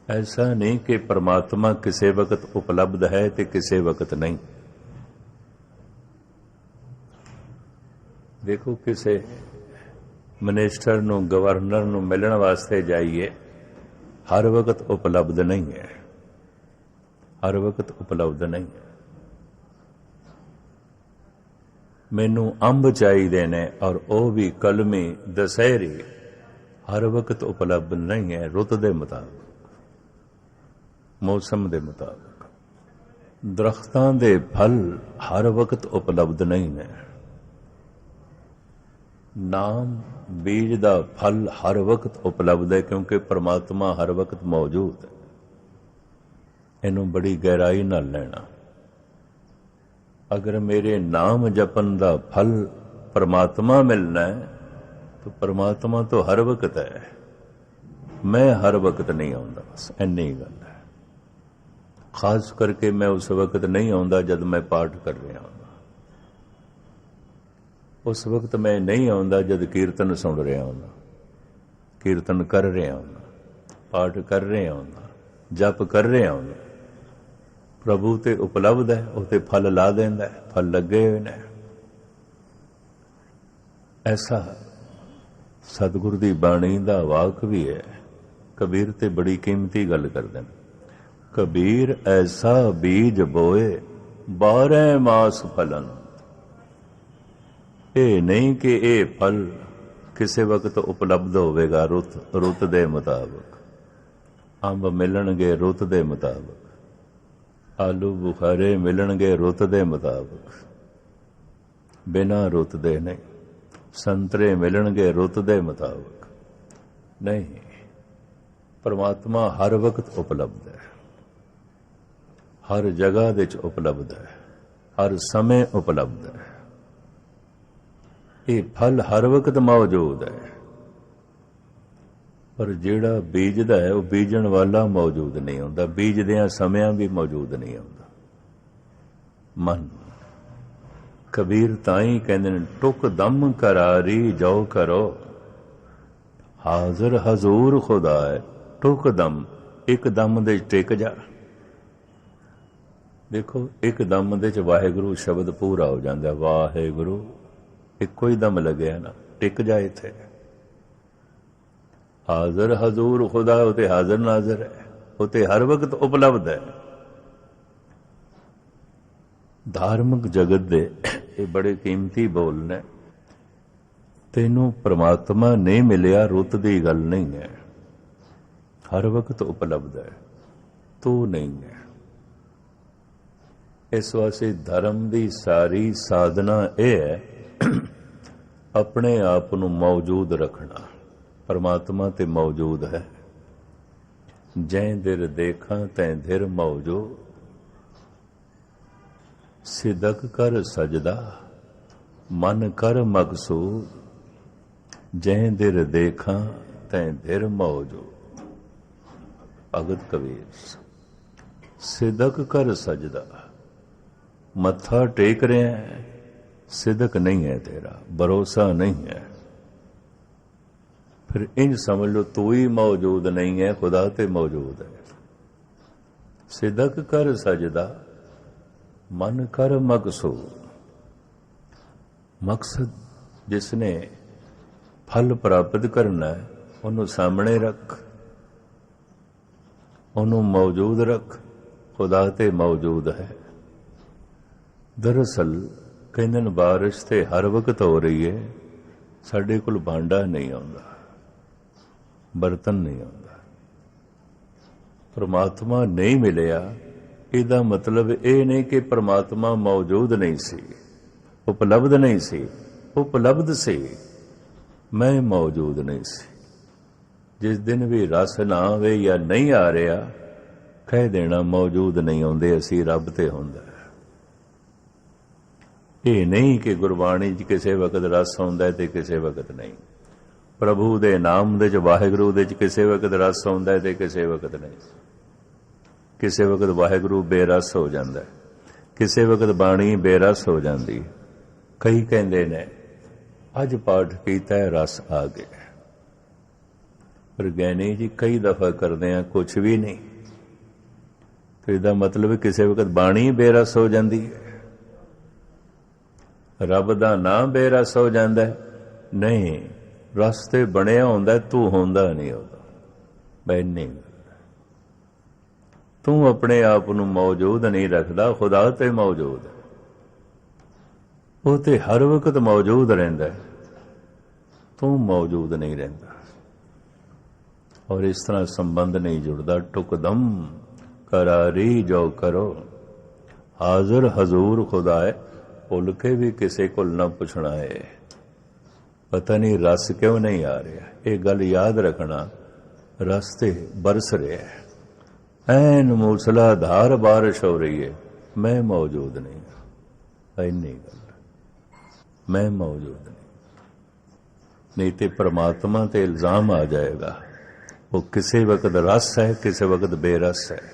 S1: ऐसा नहीं कि परमात्मा किसी वक्त उपलब्ध है तो किसी वक्त नहीं। देखो किसी मिनिस्टर नूं गवर्नर नूं मिलण वास्ते जाइए, हर वक्त उपलब्ध नहीं है। हर वक्त उपलब्ध नहीं है। मैनू अंब चाहिए ने और वह भी कलमी दशहरी, हर वक्त उपलब्ध नहीं है। रुत के मुताबिक, मौसम के मुताबिक। दरख्तां दे फल हर वक्त उपलब्ध नहीं है। नाम बीज का फल हर वक्त उपलब्ध है, क्योंकि परमात्मा हर वक्त मौजूद है। इनू बड़ी गहराई नाल लेना। अगर मेरे नाम जपन का फल परमात्मा मिलना है तो परमात्मा तो हर वक्त है, मैं हर वक्त नहीं आउंदा। बस इन्नी गल है। खास करके मैं उस वक्त नहीं आउंदा जब मैं पाठ कर रहा हूँ, उस वक्त मैं नहीं आउंदा जब कीर्तन सुन रहा हूँ, कीर्तन कर रहा हूँ, पाठ कर रहा हूँ, जप कर रहा हूँ। प्रभु ते उपलब्ध है, वो ते फल ला देंदा है, फल लगे हुए ने। ऐसा सतगुरु दी बाणी दा वाक भी है। कबीर ते बड़ी कीमती गल करदे ने। कबीर ऐसा बीज बोए 12 मास फलन। ये नहीं कि ये फल किसी वक्त उपलब्ध होवेगा रुत दे मुताबिक। अंब मिलणगे रुत दे मुताबिक, आलू बुखारे मिलणगे रुत दे मुताबिक, बिना रुत दे नहीं। संतरे मिलणगे रुत दे मुताबिक नहीं। परमात्मा हर वक्त उपलब्ध है, हर जगह दे च उपलब्ध है, हर समय उपलब्ध है। ये फल हर वक्त मौजूद है, पर जिहड़ा बीजदा है वह बीजण वाला मौजूद नहीं होंदा, बीजदियां समियां भी मौजूद नहीं होंदा। मन कबीर ताई कहंदे ने, टुक दम करारी जो करो, हाजिर हजूर खुदा है। टुक दम, एक दम दे टिक जा। देखो, एक दम दे च वाहिगुरू शब्द पूरा हो जाता। वाहिगुरू इको ही दम लगे ना, टिक जाए थे। हाजिर हजूर खुदा, उते हाजिर नाजिर है, उते हर वक्त उपलब्ध है। धार्मिक जगत दे ये बड़े कीमती बोल ने। तेनू परमात्मा नहीं मिलिया रुत दी गल नहीं है, हर वक्त उपलब्ध है, तू नहीं है। इस वास्ते धर्म दी सारी साधना यह है, अपने आप को मौजूद रखना। परमात्मा ते मौजूद है। जै दिर देखा तैं धिर मौजूद, सिदक कर सजदा मन कर मकसूद। जै दिर देखा तैं धिर मौजूद। भगत कबीर। सिदक कर सजदा, मत्था टेक रहे हैं, सिदक नहीं है तेरा, भरोसा नहीं है, फिर इंज समझ लो तू ही मौजूद नहीं है, खुदा ते मौजूद है। सिदक कर सजदा मन कर मकसूद। मकसद जिसने फल प्राप्त करना है उन्होंने सामने रख, उन्होंने मौजूद रख। खुदा ते मौजूद है। दरअसल कहते हैं बारिश तो हर वक्त हो रही है, साढ़े कोल भांडा नहीं आता, बर्तन नहीं आता। परमात्मा नहीं मिलिया, इसका मतलब ये नहीं कि परमात्मा मौजूद नहीं सी, उपलब्ध नहीं सी। उपलब्ध सी, मैं मौजूद नहीं सी। जिस दिन भी रस ना आवे या नहीं आ रहा, कह देना मौजूद नहीं आते, असी रब ते हुंदा। ये नहीं कि गुरबाणी च किसी वक्त रस आउंदा है ते किसी वक्त नहीं। प्रभु दे नाम दे च वाहिगुरू दे च किसी वक्त रस आउंदा है ते किसी वक्त नहीं। किसी वक्त वाहिगुरू बेरस हो जाता है, किसी वक्त बाणी बेरस हो जाती। कई कहते ने अज पाठ कीता है रस आ गया, पर ज्ञानी जी कई दफा करते हैं कुछ भी नहीं। तो इसका मतलब किसी वक्त बाणी बेरस हो जाती है, रब दा नाम बेरस हो जाता है। नहीं, रस ते बनया होंदा, तू होंदा नहीं होता। बैनी ਤੂੰ ਆਪਣੇ ਆਪ ਨੂੰ ਮੌਜੂਦ ਨਹੀਂ ਰੱਖਦਾ, ਖੁਦਾ ਤੇ ਮੌਜੂਦ ਹੈ। ਉਹ ਤੇ ਹਰ ਵਕਤ ਮੌਜੂਦ ਰਹਿੰਦਾ ਹੈ, ਤੂੰ ਮੌਜੂਦ ਨਹੀਂ ਰਹਿੰਦਾ। ਔਰ ਇਸ ਤਰ੍ਹਾਂ ਸੰਬੰਧ ਨਹੀਂ ਜੁੜਦਾ। ਟੁਕਦਮ करारी जो करो, हाजिर हजूर खुदाए, भुल के भी किसी को न पुछना है। पता नहीं रस क्यों नहीं आ रहा, ये गल याद रखना। रस ते बरस रहा है, ऐन मूसलाधार बारिश हो रही है, मैं मौजूद नहीं। इन्नी गल, मैं मौजूद नहीं तो परमात्मा ते इल्जाम आ जाएगा। वो किसी वक्त रस है, किसी वक्त बेरस है।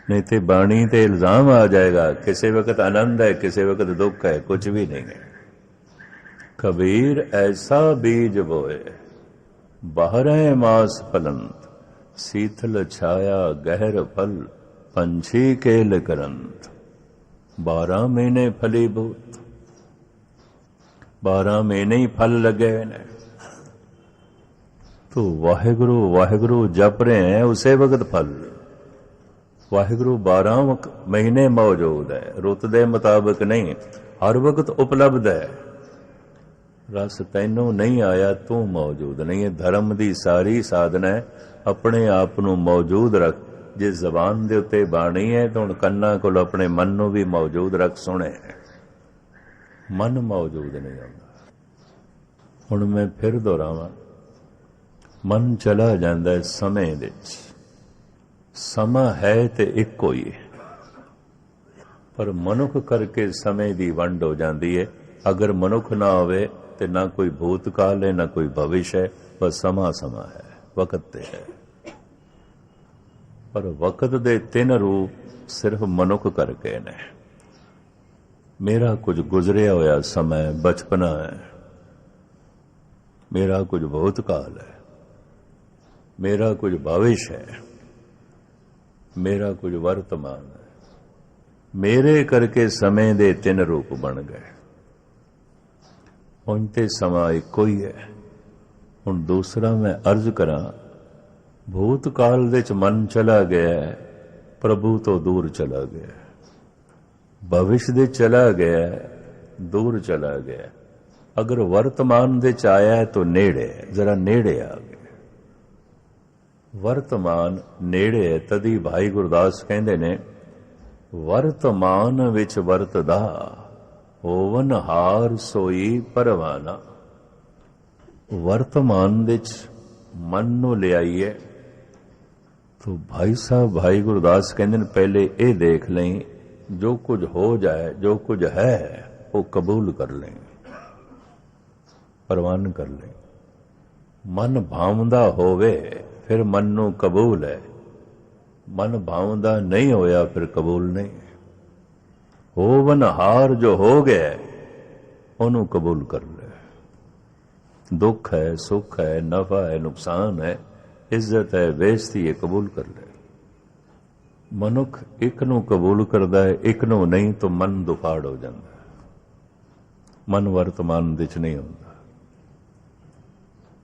S1: नहीं तो बाणी ते इल्जाम आ जाएगा, किसी वक्त आनंद है, किसी वक्त दुख है, कुछ भी नहीं है। कबीर ऐसा बीज बोए, बाहरें मास फलंत, शीतल छाया गहर फल, पंछी केल करंत। 12 महीने फलीभूत, 12 महीने ही फल लगे ने। तो वाहिगुरु वाहिगुरु जप रहे हैं, उसे वक्त फल। वाहिगुरु 12 महीने मौजूद है, रुत दे मुताबिक नहीं, हर वक्त उपलब्ध है। रस तैनू नहीं आया, तू मौजूद नहीं है। धर्म की सारी साधना है अपने आप नू मौजूद रख। जे जबान दे उत्ते बाणी है तो हुण कन्ना कोल अपने मन नू भी मौजूद रख। सुने, मन मौजूद नहीं आउंदा। हुण मैं फिर दोहरावां, मन चला जांदा है समय विच। समा है ते इक्को ही है, पर मनुख करके समय की वंड हो जाती है। अगर मनुख ना होवे ते ना कोई भूतकाल है, ना कोई भविष्य है, बस समा समा है, वक्त ते है। पर वक्त दे 3 रूप सिर्फ मनुख करके ने। मेरा कुछ गुजरिया होया समय बचपना है, मेरा कुछ भूतकाल है, मेरा कुछ भविष्य है, मेरा कुछ वर्तमान है। मेरे करके समय दे 3 रूप बन गए। हुण ते समा इक्को ही है। हुण दूसरा मैं अर्ज करा, भूतकाल दे च मन चला गया है, प्रभु तो दूर चला गया। भविष्य दे चला गया है, दूर चला गया। अगर वर्तमान दे च आया है तो नेड़े है, जरा नेड़े आ गया। वर्तमान नेड़े है, तदी भाई गुरदास कहंदे ने, वर्तमान विच वरतदा होवन हार सोई परवाना। वर्तमान विच मन नू ले आइए तो भाई साहब भाई गुरदास कहंदे ने, पहले ये देख लें जो कुछ हो जाए, जो कुछ है वो कबूल कर लें, परवान कर लें। मन भावंदा होवे फिर मन नू कबूल है, मन भावंदा नहीं होया फिर कबूल नहीं। होवन हार जो हो गया उन्होंने कबूल कर ले। दुख है, सुख है, नफा है, नुकसान है, इज्जत है, बेइज्जती है, कबूल कर ले। मनुख एक नू कबूल करता है, एक नू नहीं तो मन दुफाड़ हो जाता है। मन वर्तमान विच नहीं होता।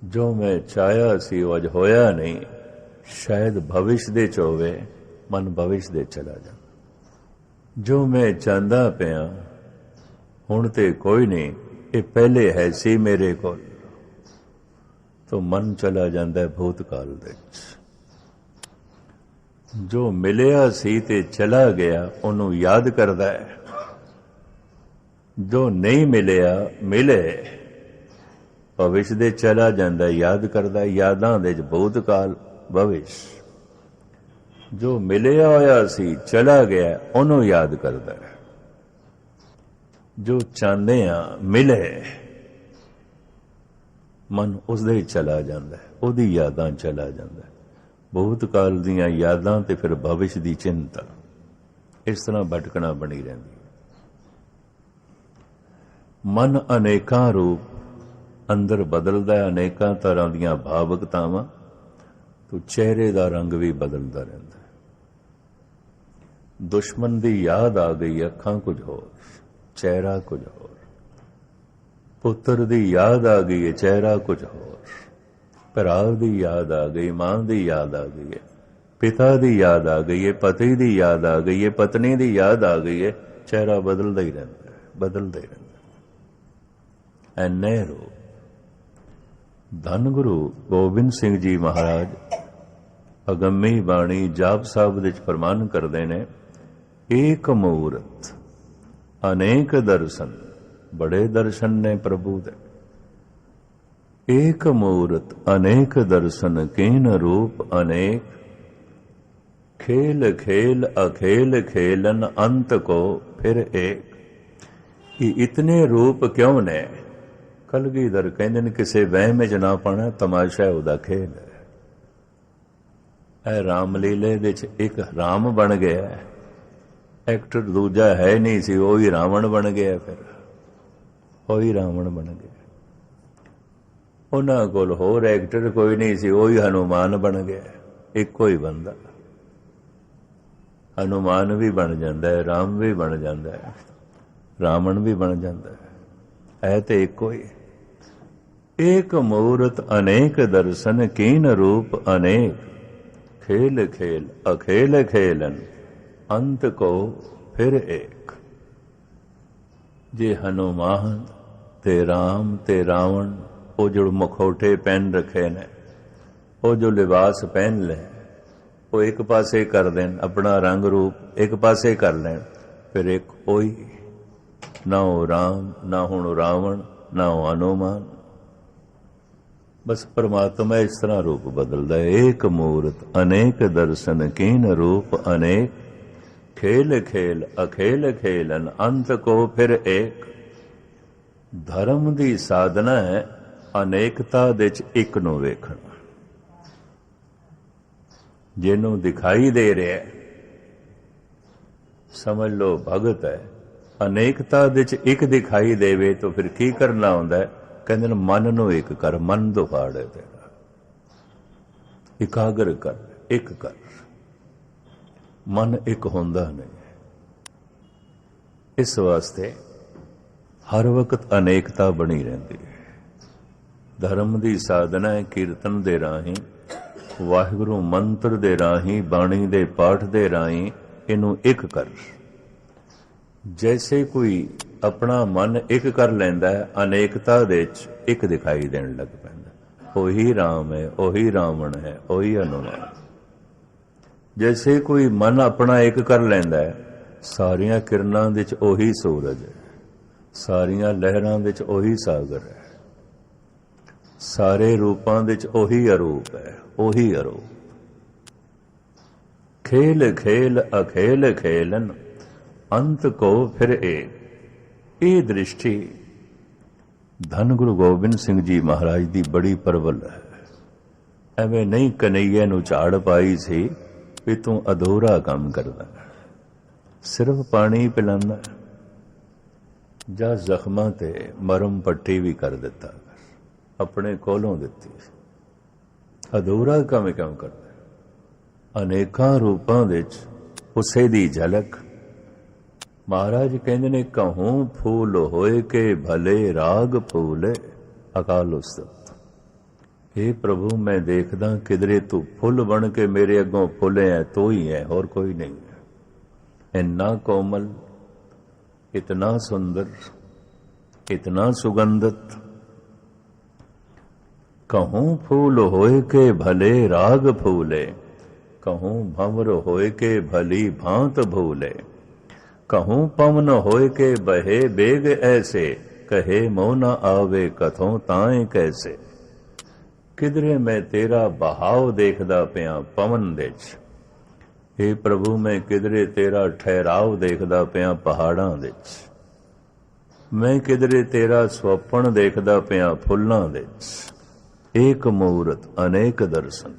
S1: जो मैं चाहया सी वो अज होया नहीं, शायद भविष्य दे च होवे, मन भविष्य दे चला जाता। जो मैं चाहता पिया हुण ते कोई नहीं, ये पहले है सी मेरे को, तो मन चला जाता है भूतकाल दे च। जो मिलिया सी ते चला गया उन्हों याद करता है, जो नहीं मिलिया मिले भविष्य दे चला जाता, याद करता है। यादां दे भूतकाल भविष्य। जो मिलिया होया सी चला गया उन्हों याद करता है। जो चाहते हैं मिले मन उसदे चला जाता है, उहदी यादां चला जाता है। भूतकाल दीयां यादां ते फिर भविष्य दी चिंता, इस तरह भटकना बनी रहती है। मन अनेकां रूप अंदर बदलता है, अनेकां तरह दीयां भावुकतावां, तो चेहरे का रंग भी बदलता रहता है। दुश्मन की याद आ गई, अखां कुछ होर, चेहरा कुछ होर। पुत्र की याद आ गई है, चेहरा कुछ होर। भरा की याद आ गई, मां की याद आ गई है, पिता की याद आ गई है, पति की याद आ गई है, पत्नी की याद आ गई है, चेहरा बदलता ही रहता है, बदलता ही रहता है। एने रूप धन गुरु गोबिंद सिंह जी महाराज अगम्मी बाणी जाप साहब विच फरमान करते हैं, एक मूरत अनेक दर्शन, बड़े दर्शन ने प्रभु दे। एक मूरत अनेक दर्शन, कीन रूप अनेक, खेल खेल अखेल खेलन, अंत को फिर एक। कि इतने रूप क्यों ने? कलगीधर कहते हैं किसी वहम च ना पाना, तमाशा उहदा खेल है। रामलीले दे एक राम बन गया, एक्टर दूजा है नहीं सी, वही रावण बन गया, फिर वही रावण बन गया। उन्हां कोल होर एक्टर कोई नहीं सी, वही हनुमान बन गया। इको ही बंदा, हनुमान भी बन जाता है, राम भी बन जाता है, रावण भी बन जाता है तो इको ही। एक मूरत अनेक दर्शन, कीन रूप अनेक, खेल खेल अखेल खेलन, अंत को फिर एक। जे हनुमान ते राम ते रावण, वो जो मुखौटे पहन रखे ने, वो जो लिबास पहन ले, वो एक पासे कर देन, अपना रंग रूप एक पासे कर लें, फिर एक कोई ना हो राम, ना हो रावण, ना हो हनुमान। बस परमात्मा इस तरह रूप बदलता है। एक मूरत अनेक दर्शन, कीन रूप अनेक, खेल खेल अखेल खेलन, अंत को फिर एक। धर्म की साधना है अनेकता दे एक नूं वेखना। जिन्हों दिखाई दे रहा है समझ लो भगत है, अनेकता दे एक दिखाई देवे तो फिर की करना होंदा है? कहते मन नूं एक कर, मन दुफाड़ है तेरा, इकागर कर, एक कर। मन एक होंदा नहीं। इस वास्ते हर वक्त अनेकता बनी रहती है। धर्म की साधना है कीर्तन दे राही, वाहिगुरु मंत्र दे राही, बाणी दे पाठ दे राही इनू एक कर। जैसे कोई अपना मन एक कर लेंदा है, अनेकता दे एक दिखाई देन लग पैंदा। ओही राम है, ओही रावण है, ओही हनुमान। जैसे कोई मन अपना एक कर लेंदा है, सारियां किरणां विच ओही सूरज है, सारियां लहरां विच ओही सागर है, सारे रूपां विच ओही अरूप है, ओही अरूप। खेल खेल अखेल खेलन, अंत को फिर एक। ये दृष्टि धन गुरु गोबिंद सिंह जी महाराज की बड़ी प्रबल है। एवें नहीं कन्हैया नूं झाड़ पाई सी भी तू अधूरा काम करदा, सिर्फ पानी पिलांदा, जा जख्मां ते मरम पट्टी भी कर दिता, अपने कोलों दिती। अधूरा काम क्यों करदा? अनेकां रूपां विच उसे दी झलक। महाराज कहते ने, कहूं फूल होए के भले राग फूले, अकाल उस्तत। हे प्रभु मैं देखदा किधरे तू फुल बन के मेरे अगों फुले है, तो ही है, और कोई नहीं है। इन्ना कोमल, इतना सुंदर, इतना सुगंधित। कहूं फूल होए के भले राग फूले, कहूं भंवर होए के भली भांत भूले, कहूं पवन होए के बहे बेग ऐसे, कहे मोह न आवे कथों ताए कैसे। किधरे मैं तेरा बहाव देखदा पिया पवन विच, हे प्रभु मैं किधरे तेरा ठहराव देखदा पिया पहाड़ां विच, मैं किधरे तेरा स्वप्न देखदा पिया फुल्लां विच। एक मूरत अनेक दर्शन।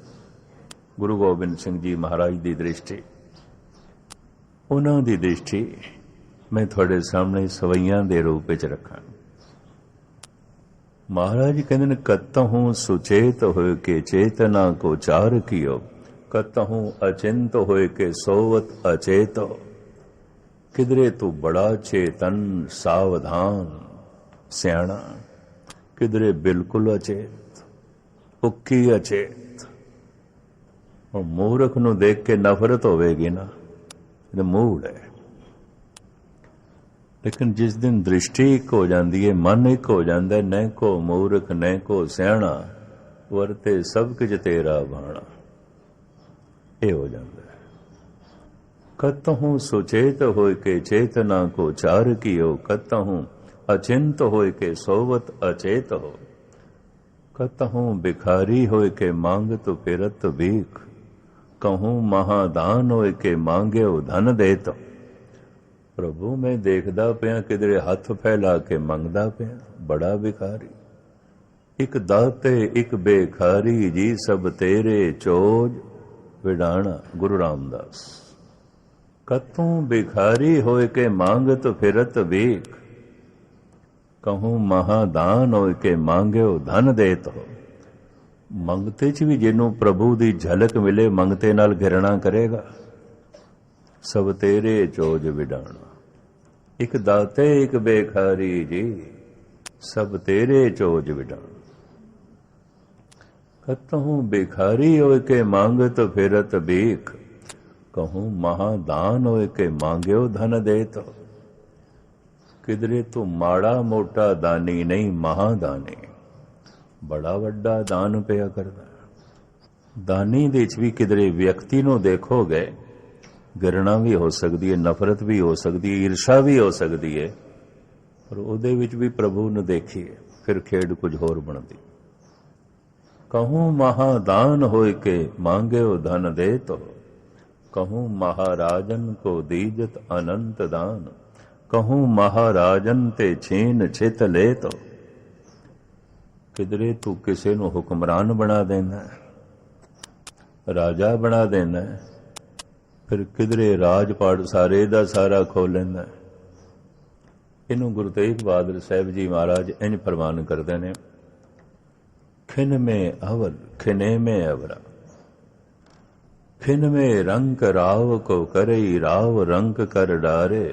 S1: गुरु गोबिंद सिंह जी महाराज की दृष्टि, उन्हां दी दृष्टि मैं थोड़े सामने सवैयां दे रूप विच रखां। महाराज कहते हैं, कतहूं सुचेत होए के चेतना को चार कियो, कतहूं अचिंत होए के सोवत अचेतो। किधरे तू बड़ा चेतन सावधान सियाणा, किधरे बिल्कुल अचेत, उक्की अचेत। ਹੁਣ ਮੂਰਖ ਨੂੰ ਦੇਖ ਕੇ ਨਫ਼ਰਤ ਹੋਵੇਗੀ ਨਾ, ਇਹ ਮੂੜ ਹੈ। ਲੇਕਿਨ ਜਿਸ ਦਿਨ ਦ੍ਰਿਸ਼ਟੀ ਇੱਕ ਹੋ ਜਾਂਦੀ ਹੈ, ਮਨ ਇੱਕ ਹੋ ਜਾਂਦਾ, ਨਹਿ ਕੋ ਮੂਰਖ ਨਹਿ ਕੋ ਸਿਆਣਾ, ਵਰਤੇ ਸਭ ਕੁਝ ਤੇਰਾ ਬਾਣਾ, ਇਹ ਹੋ ਜਾਂਦਾ ਹੈ। ਕਤਹੁ ਸੁਚੇਤ ਹੋਇ ਕੇ ਚੇਤਨਾ ਕੋ ਚਾਰ ਕੀਓ, ਕਤਹੁ ਅਚਿੰਤ ਹੋਇ ਕੇ ਸੋਵਤ ਅਚੇਤ ਹੋ, ਕਤਹੁ ਬਿਖਾਰੀ ਹੋਇ ਕੇ ਮੰਗਤ ਫਿਰਤ ਭੀਖ, कहूँ महादान होए के मांगियो धन देत। प्रभु मैं देखदा पिया किधरे हथ फैला के मंगदा पिया, बड़ा भिखारी। एक दाते एक बेखारी, जी सब तेरे चोज विडाणा। गुरु रामदास। कतों भिखारी होए के मांगत फिरत भीख, कहूँ महादान होए के मांगियो धन देत हो। ਮੰਗਤੇ 'ਚ ਵੀ ਜਿਹਨੂੰ ਪ੍ਰਭੂ ਦੀ ਝਲਕ ਮਿਲੇ, ਮੰਗਤੇ ਨਾਲ ਘਿਰਣਾ ਕਰੇਗਾ। ਸਭ ਤੇਰੇ ਚੋਜ ਵਿਡਾਣਾ। ਇੱਕ ਦਾਤੇ ਇੱਕ ਬੇਖਾਰੀ ਜੀ, ਸਭ ਤੇਰੇ ਚੋਜ ਵਿਡਾਣਾ। ਕਤਹੁ ਬੇਖਾਰੀ ਹੋਇ ਕੇ ਮੰਗਤ ਫਿਰਤ ਭੀਖ, कहूँ महादान होए के मांगियो धन देत। किधरे तो माड़ा मोटा दानी नहीं, महादानी, बड़ा वड्डा दान पिया करदा। दानी दे च भी किधरे व्यक्ति नूं देखोगे, घृणा भी हो सकती है, नफरत भी हो सकती है, ईर्षा भी हो सकती है, पर उहदे विच भी प्रभु ने देखिए, फिर खेड कुछ होर बनदी। कहूँ महादान होए के मांगियो धन दे तो, कहूँ महाराजन को दीजत अनंत दान, कहूँ महाराजन ते छीन छित ले तो। किधरे तू किसी नूं हुक्मरान बना देना, राजा बना देना, फिर किधरे राजपाट सारे दा सारा खो लेना। इनू गुरु तेग बहादुर साहब जी महाराज इंज फरमान करते हैं, खिन में अवर खिने में अवरा, खिन में रंक राव को करई राव रंक कर डारे,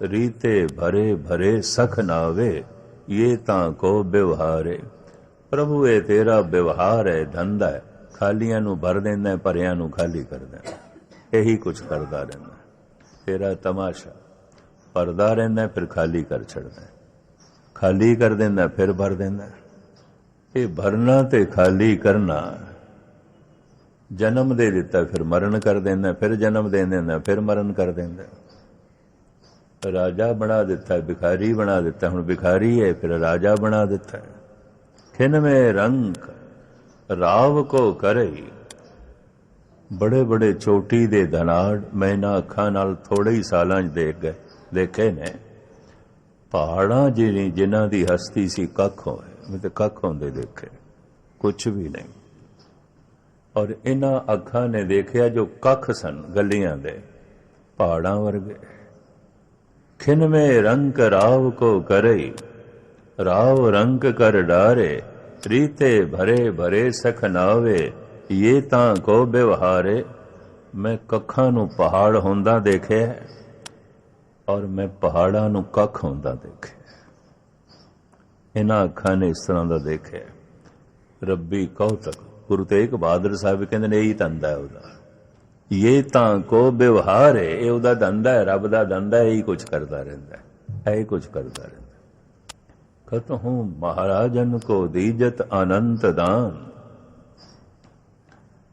S1: रीते भरे भरे सख नावे, ये तां को व्यवहारे। प्रभु ये तेरा व्यवहार है, धंधा है, खालियां नूं भर देंदा है, भरियां नूं खाली कर देंदा, यही कुछ करता रहना। तेरा तमाशा भरदा रहंदा है, फिर खाली कर छड़दा है, खाली कर देंदा फिर भर देंदा। ये भरना ते खाली करना, जन्म दे दिता फिर मरण कर देंदा, फिर जन्म दे देंदा फिर मरण कर देंदा। राजा बना दिता, भिखारी बना दिता, हुण भिखारी है फिर राजा बना दिता है। खिन में रंग राव को करई, बड़े बड़े चोटी दे धनाड़ मैं ना अखां नाल थोड़े ही सालां देखे ने। पहाड़ां जिन्हां दी हस्ती सी कख होए, मैं तो कख होंदे देखे, कुछ भी नहीं। और इन्हां अखां ने देखिया जो कख सन गलियां दे, पहाड़ां वर्गे। खिन में रंग राव को करई, राव रंक कर डारे, रीते भरे भरे सख नावे, ये तां को व्यवहारे। मैं कखां नूं पहाड़ होंदा देखे, और मैं पहाड़ां नूं कख होंदा देखे। इन्हां अखां ने इस तरह दा देखे। रब्बी कौतक गुरु तेग बहादुर साहब कहंदे ने, यही धंधा है उहदा, ये तां को व्यवहार है, ये उहदा धंधा है, रब दा धंधा है, यही कुछ करदा रहिंदा है, यही कुछ करदा रहिंदा। कतहूँ महाराजन को दीजत अनंत दान,